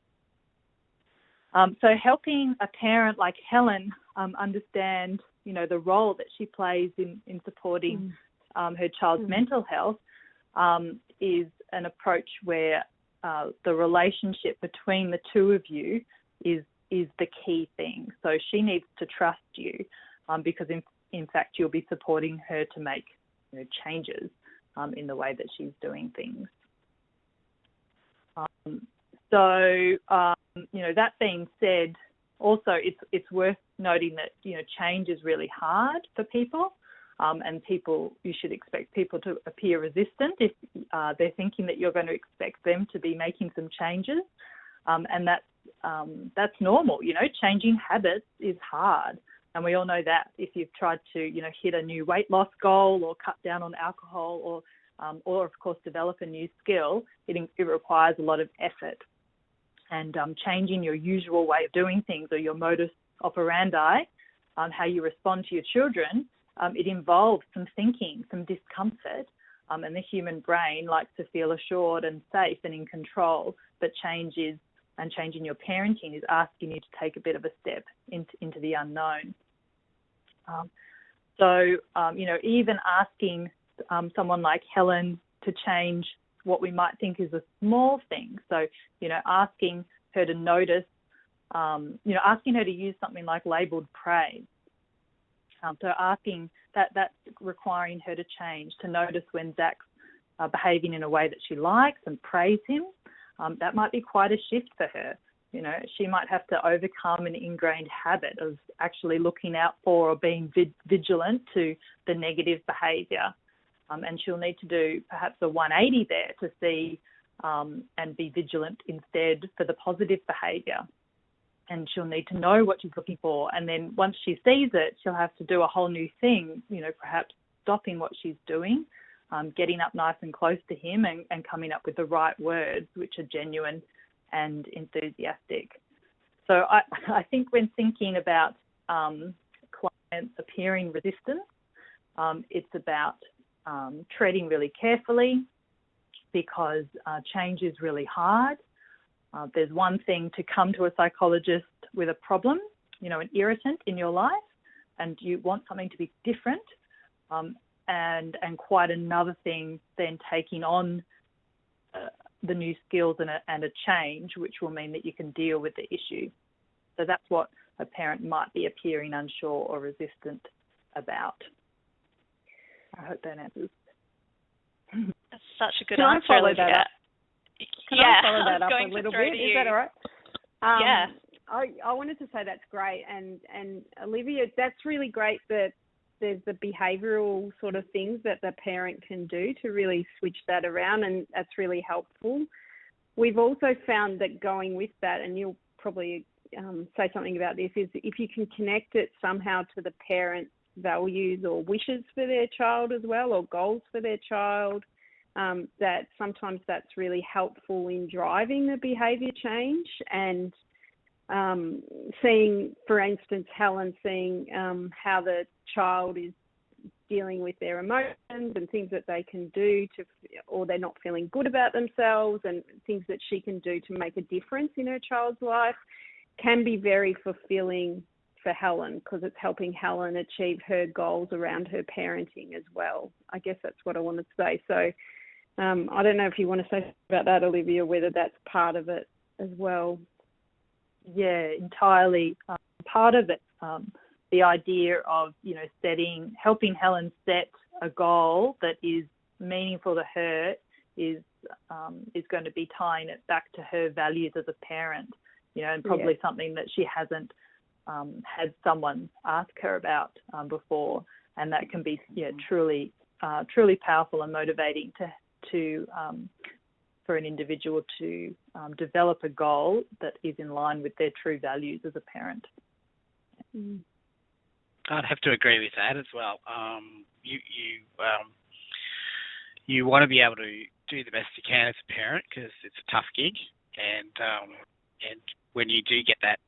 So helping a parent like Helen understand, the role that she plays in supporting her child's mental health is an approach where the relationship between the two of you is the key thing. So she needs to trust you because in fact you'll be supporting her to make changes in the way that she's doing things. That being said, also it's worth noting that change is really hard for people, and you should expect people to appear resistant if they're thinking that you're going to expect them to be making some changes, and that's normal. Changing habits is hard, and we all know that. If you've tried to hit a new weight loss goal or cut down on alcohol or of course develop a new skill, it requires a lot of effort. And changing your usual way of doing things or your modus operandi, how you respond to your children, it involves some thinking, some discomfort, and the human brain likes to feel assured and safe and in control. But changing your parenting is asking you to take a bit of a step into the unknown. Even asking someone like Helen to change what we might think is a small thing. So, asking her to notice, asking her to use something like labelled praise. So asking that's requiring her to change, to notice when Zach's behaving in a way that she likes and praise him. That might be quite a shift for her. She might have to overcome an ingrained habit of actually looking out for or being vigilant to the negative behaviour. And she'll need to do perhaps a 180 there to see and be vigilant instead for the positive behaviour. And she'll need to know what she's looking for. And then once she sees it, she'll have to do a whole new thing, perhaps stopping what she's doing getting up nice and close to him and coming up with the right words, which are genuine and enthusiastic. So I think when thinking about clients appearing resistant, it's about treading really carefully, because change is really hard. There's one thing to come to a psychologist with a problem, an irritant in your life, and you want something to be different, and quite another thing then taking on the new skills and a change, which will mean that you can deal with the issue. So that's what a parent might be appearing unsure or resistant about. I hope that answers. That's such a good Can answer, I follow Olivia. that up? Can I follow that up a little bit? Is that all right? Yeah. I wanted to say that's great, and Olivia, that's really great that there's the behavioural sort of things that the parent can do to really switch that around, and that's really helpful. We've also found that going with that, and you'll probably say something about this, is if you can connect it somehow to the parent's values or wishes for their child as well, or goals for their child, that sometimes that's really helpful in driving the behaviour change. And seeing, for instance, Helen seeing how the child is dealing with their emotions and things that they can do or they're not feeling good about themselves, and things that she can do to make a difference in her child's life, can be very fulfilling for Helen, because it's helping Helen achieve her goals around her parenting as well. I guess that's what I wanted to say. So I don't know if you want to say about that, Olivia, whether that's part of it as well. Yeah, entirely part of it. The idea of, helping Helen set a goal that is meaningful to her is going to be tying it back to her values as a parent, and probably something that she hasn't had someone ask her about before, and that can be truly powerful and motivating to for an individual to develop a goal that is in line with their true values as a parent. I'd have to agree with that as well. You want to be able to do the best you can as a parent, because it's a tough gig, and when you do get that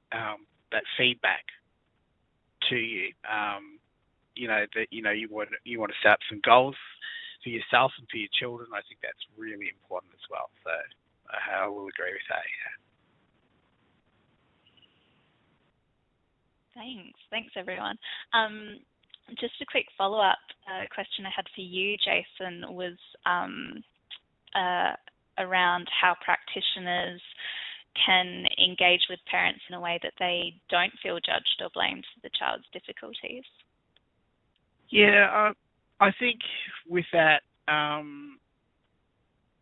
feedback to you, you want to set up some goals for yourself and for your children. I think that's really important as well. So I will agree with that. Yeah. Thanks everyone. Just a quick follow-up question I had for you, Jaisen, was around how practitioners can engage with parents in a way that they don't feel judged or blamed for the child's difficulties. Yeah, I think with that,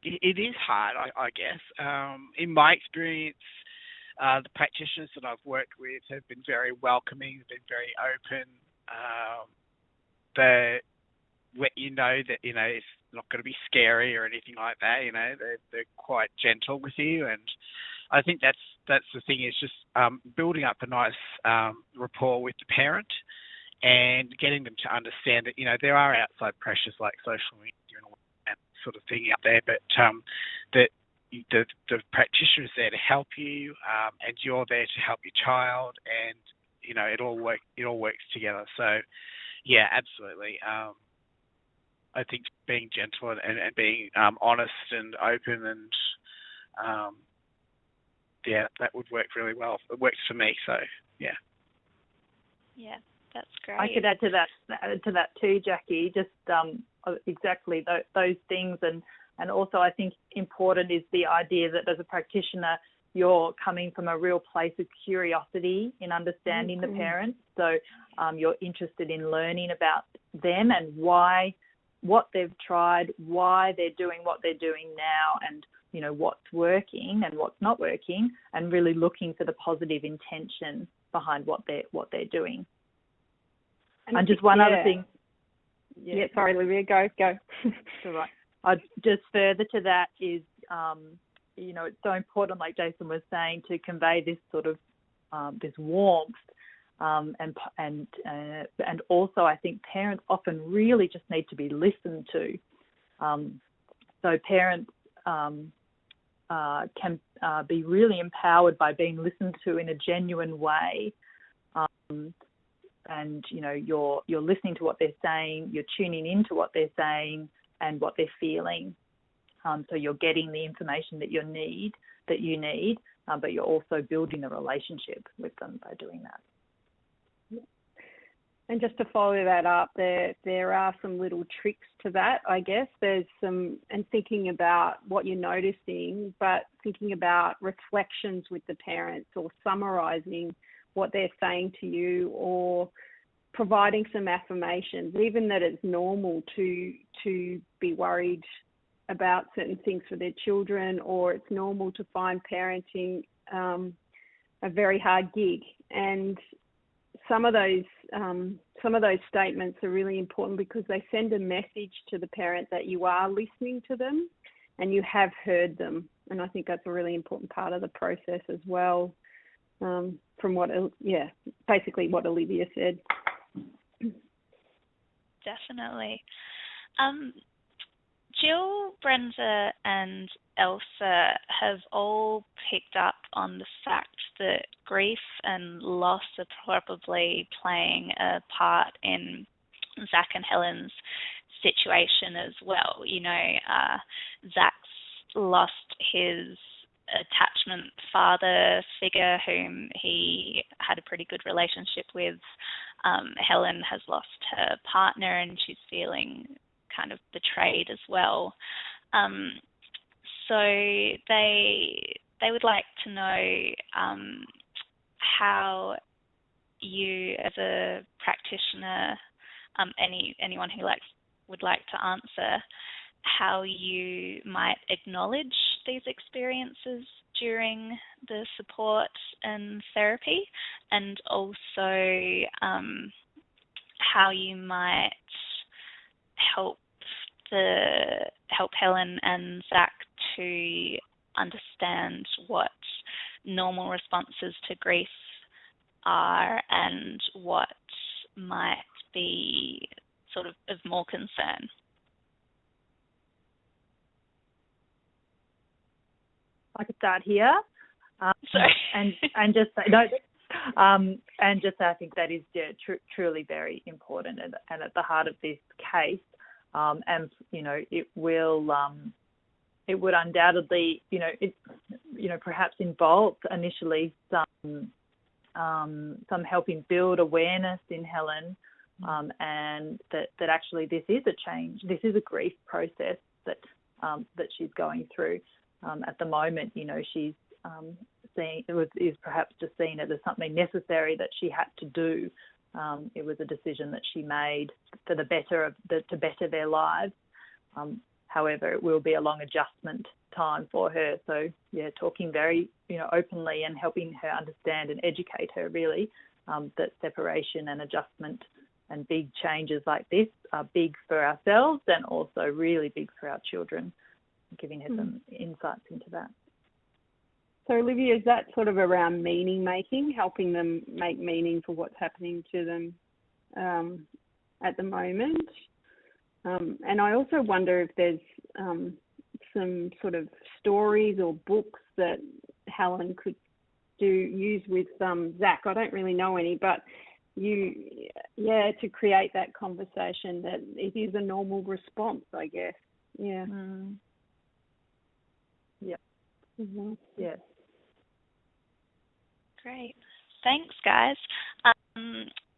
it is hard, I guess. In my experience, the practitioners that I've worked with have been very welcoming, been very open. They let you know that, it's not going to be scary or anything like that. They're quite gentle with you. And I think that's the thing, is just building up a nice rapport with the parent and getting them to understand that, there are outside pressures like social media and all that sort of thing out there, but that the practitioner is there to help you, and you're there to help your child, and it all works together. So yeah, absolutely. I think being gentle and being honest and open, and that would work really well. It works for me. So yeah. That's great. I could add to that too, Jackie. Just exactly those things, and also I think important is the idea that as a practitioner, you're coming from a real place of curiosity in understanding the parents. So you're interested in learning about them and what they've tried, why they're doing what they're doing now, and what's working and what's not working, and really looking for the positive intention behind what they're doing. And just one other thing. Yeah, sorry, Olivia, go. That's all right. I'd just further to that is, it's so important, like Jaisen was saying, to convey this sort of this warmth, and also I think parents often really just need to be listened to. So parents can be really empowered by being listened to in a genuine way. And, you know, you're listening to what they're saying, you're tuning into what they're saying and what they're feeling. So you're getting the information that you need, but you're also building a relationship with them by doing that. And just to follow that up, there are some little tricks to that, I guess. There's some, and thinking about what you're noticing, but thinking about reflections with the parents or summarising what they're saying to you, or providing some affirmations, even that it's normal to be worried about certain things for their children, or it's normal to find parenting a very hard gig. And some of those statements are really important because they send a message to the parent that you are listening to them and you have heard them. And I think that's a really important part of the process as well. From basically what Olivia said. Definitely. Jill, Brenda and Elsa have all picked up on the fact that grief and loss are probably playing a part in Zach and Helen's situation as well. You know, Zach's lost his attachment father figure whom he had a pretty good relationship with. Helen has lost her partner and she's feeling kind of betrayed as well. So they would like to know how you, as a practitioner, anyone who would like to answer, how you might acknowledge these experiences during the support and therapy, and also how you might help Helen and Zach to understand what normal responses to grief are and what might be sort of more concern. I could start here, Sorry. and just say no, and just say I think that is truly very important and at the heart of this case. And you know, it would undoubtedly, perhaps involve initially some helping build awareness in Helen, and that actually this is a change, this is a grief process that she's going through. At the moment, you know, she's is perhaps just seeing it as something necessary that she had to do. It was a decision that she made for the better to better their lives. However, it will be a long adjustment time for her. So, yeah, talking very, openly and helping her understand and educate her really that separation and adjustment and big changes like this are big for ourselves and also really big for our children, giving her some insights into that. So, Olivia, is that sort of around meaning making, helping them make meaning for what's happening to them at the moment? And I also wonder if there's some sort of stories or books that Helen could use with Zach. I don't really know any, but to create that conversation that it is a normal response, I guess. Yeah. Yeah. Mm-hmm. Yes. Great. Thanks, guys.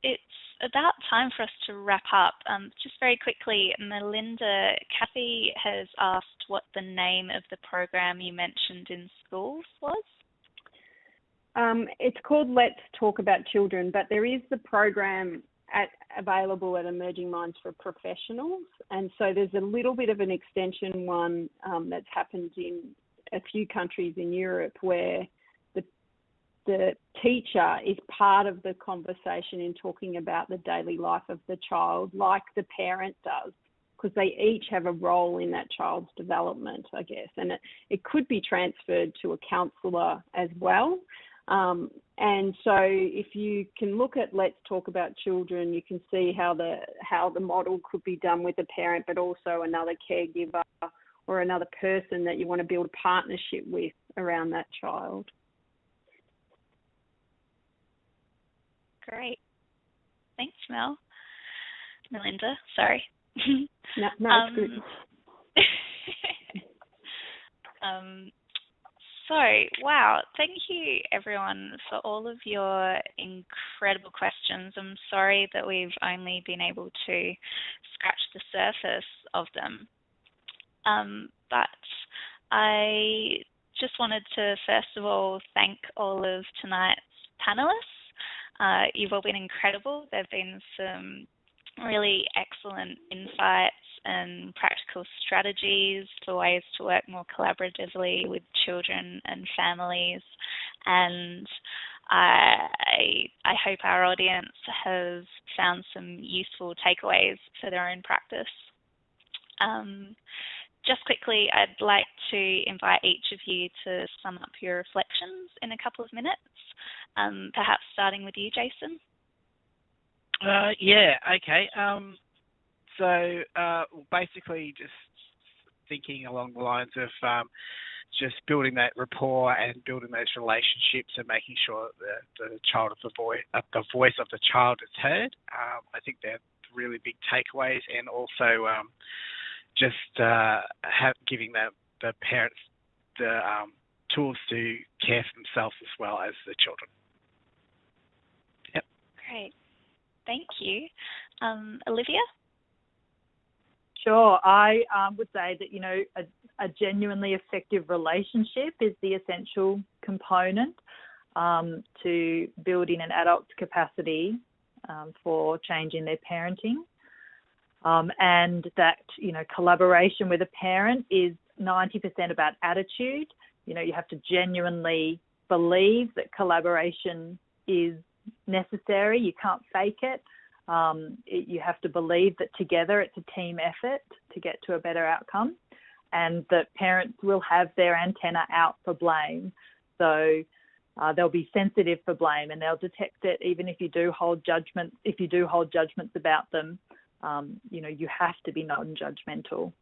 It's about time for us to wrap up. Just very quickly, Melinda, Kathy has asked what the name of the program you mentioned in schools was. It's called Let's Talk About Children, but there is the program available at Emerging Minds for Professionals, and so there's a little bit of an extension one that's happened in a few countries in Europe where the teacher is part of the conversation in talking about the daily life of the child, like the parent does, because they each have a role in that child's development, I guess. And it could be transferred to a counsellor as well. And so if you can look at Let's Talk About Children, you can see how the model could be done with a parent, but also another caregiver or another person that you want to build a partnership with around that child. Great. Thanks, Melinda, sorry. No, it's good. So, wow, thank you everyone for all of your incredible questions. I'm sorry that we've only been able to scratch the surface of them. But I just wanted to first of all thank all of tonight's panelists. You've all been incredible. There have been some really excellent insights and practical strategies for ways to work more collaboratively with children and families. And I hope our audience has found some useful takeaways for their own practice. Just quickly, I'd like to invite each of you to sum up your reflections in a couple of minutes, perhaps starting with you, Jaisen. Okay. So basically just thinking along the lines of just building that rapport and building those relationships and making sure that the voice of the child is heard. I think they're really big takeaways, and also giving the parents the tools to care for themselves as well as the children. Yep. Great. Thank you. Olivia? Sure. I would say that, a genuinely effective relationship is the essential component to building an adult's capacity for changing their parenting. And that, collaboration with a parent is 90% about attitude. You have to genuinely believe that collaboration is necessary. You can't fake it. You have to believe that together it's a team effort to get to a better outcome, and that parents will have their antenna out for blame. So they'll be sensitive for blame, and they'll detect it even if you do hold judgments. If you do hold judgments about them, you have to be non-judgmental.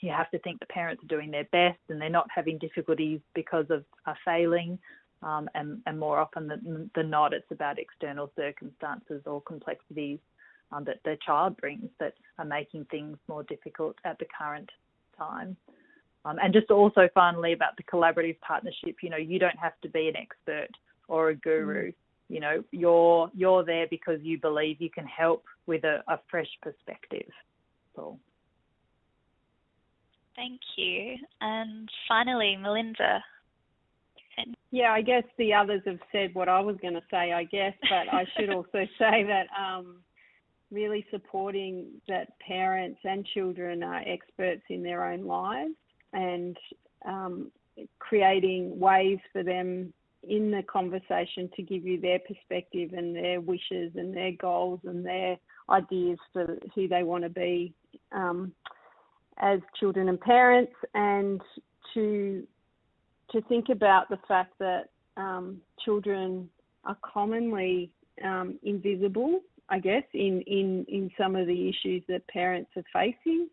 You have to think the parents are doing their best and they're not having difficulties because of failing. And more often than not, it's about external circumstances or complexities that the child brings that are making things more difficult at the current time. And just also finally about the collaborative partnership, you don't have to be an expert or a guru. You're there because you believe you can help with a fresh perspective. So. Thank you. And finally, Melinda. Yeah, I guess the others have said what I was going to say, but I should also say that really supporting that parents and children are experts in their own lives, and creating ways for them in the conversation to give you their perspective and their wishes and their goals and their ideas for who they want to be as children and parents, and to think about the fact that children are commonly invisible, I guess, in some of the issues that parents are facing,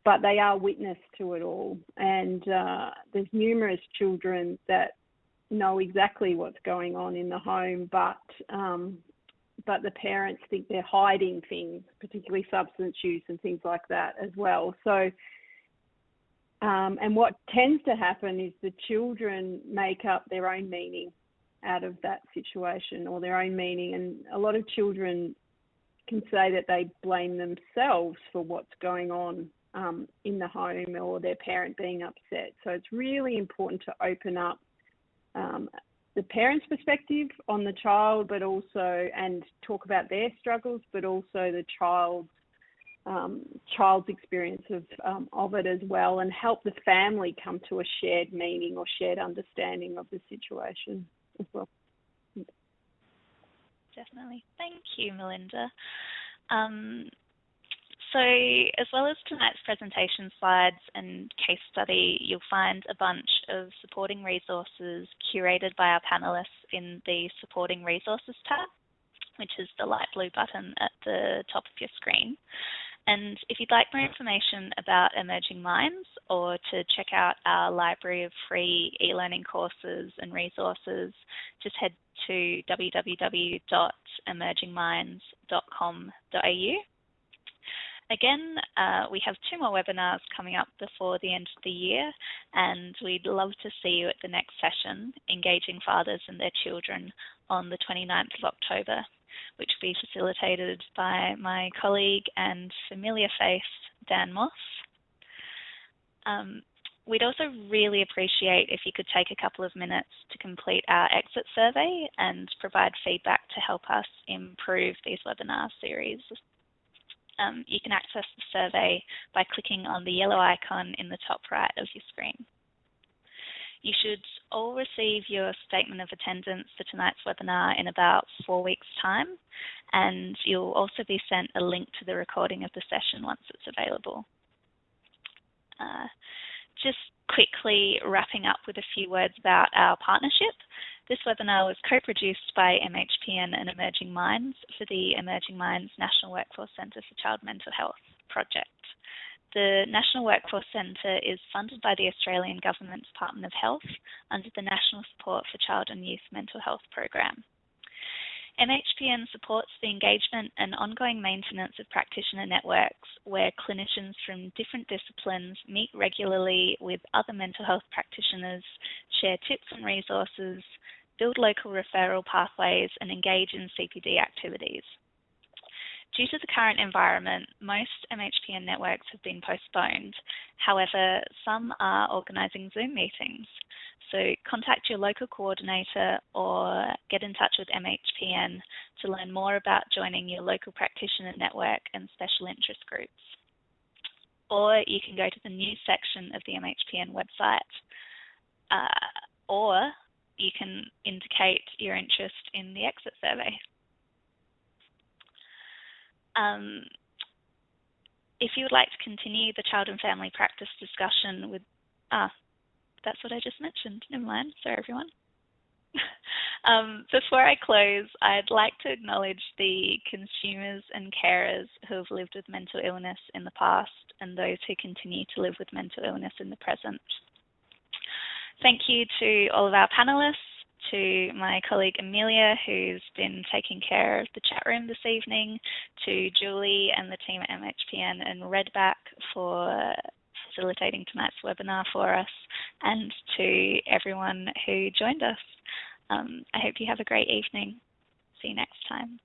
but they are witness to it all. And there's numerous children that know exactly what's going on in the home, but the parents think they're hiding things, particularly substance use and things like that as well. So, and what tends to happen is the children make up their own meaning out of that situation, or their own meaning. And a lot of children can say that they blame themselves for what's going on in the home, or their parent being upset. So it's really important to open up the parent's perspective on the child, but also, and talk about their struggles, but also the child's experience of it as well, and help the family come to a shared meaning or shared understanding of the situation as well. Definitely. Thank you, Melinda. So as well as tonight's presentation slides and case study, you'll find a bunch of supporting resources curated by our panelists in the Supporting Resources tab, which is the light blue button at the top of your screen. And if you'd like more information about Emerging Minds or to check out our library of free e-learning courses and resources, just head to www.emergingminds.com.au. Again, we have 2 more webinars coming up before the end of the year, and we'd love to see you at the next session, Engaging Fathers and Their Children, on the 29th of October, which will be facilitated by my colleague and familiar face, Dan Moss. We'd also really appreciate if you could take a couple of minutes to complete our exit survey and provide feedback to help us improve these webinar series. You can access the survey by clicking on the yellow icon in the top right of your screen. You should all receive your statement of attendance for tonight's webinar in about 4 weeks' time, and you'll also be sent a link to the recording of the session once it's available. Just quickly wrapping up with a few words about our partnership. This webinar was co-produced by MHPN and Emerging Minds for the Emerging Minds National Workforce Centre for Child Mental Health project. The National Workforce Centre is funded by the Australian Government Department of Health under the National Support for Child and Youth Mental Health Program. MHPN supports the engagement and ongoing maintenance of practitioner networks where clinicians from different disciplines meet regularly with other mental health practitioners, share tips and resources, build local referral pathways, and engage in CPD activities. Due to the current environment, most MHPN networks have been postponed. However, some are organising Zoom meetings. So contact your local coordinator or get in touch with MHPN to learn more about joining your local practitioner network and special interest groups. Or you can go to the news section of the MHPN website, or you can indicate your interest in the exit survey. If you would like to continue the child and family practice discussion with, that's what I just mentioned, never mind, sorry everyone. Before I close, I'd like to acknowledge the consumers and carers who have lived with mental illness in the past and those who continue to live with mental illness in the present. Thank you to all of our panellists, to my colleague Amelia, who's been taking care of the chat room this evening, to Julie and the team at MHPN and Redback for facilitating tonight's webinar for us, and to everyone who joined us. I hope you have a great evening. See you next time.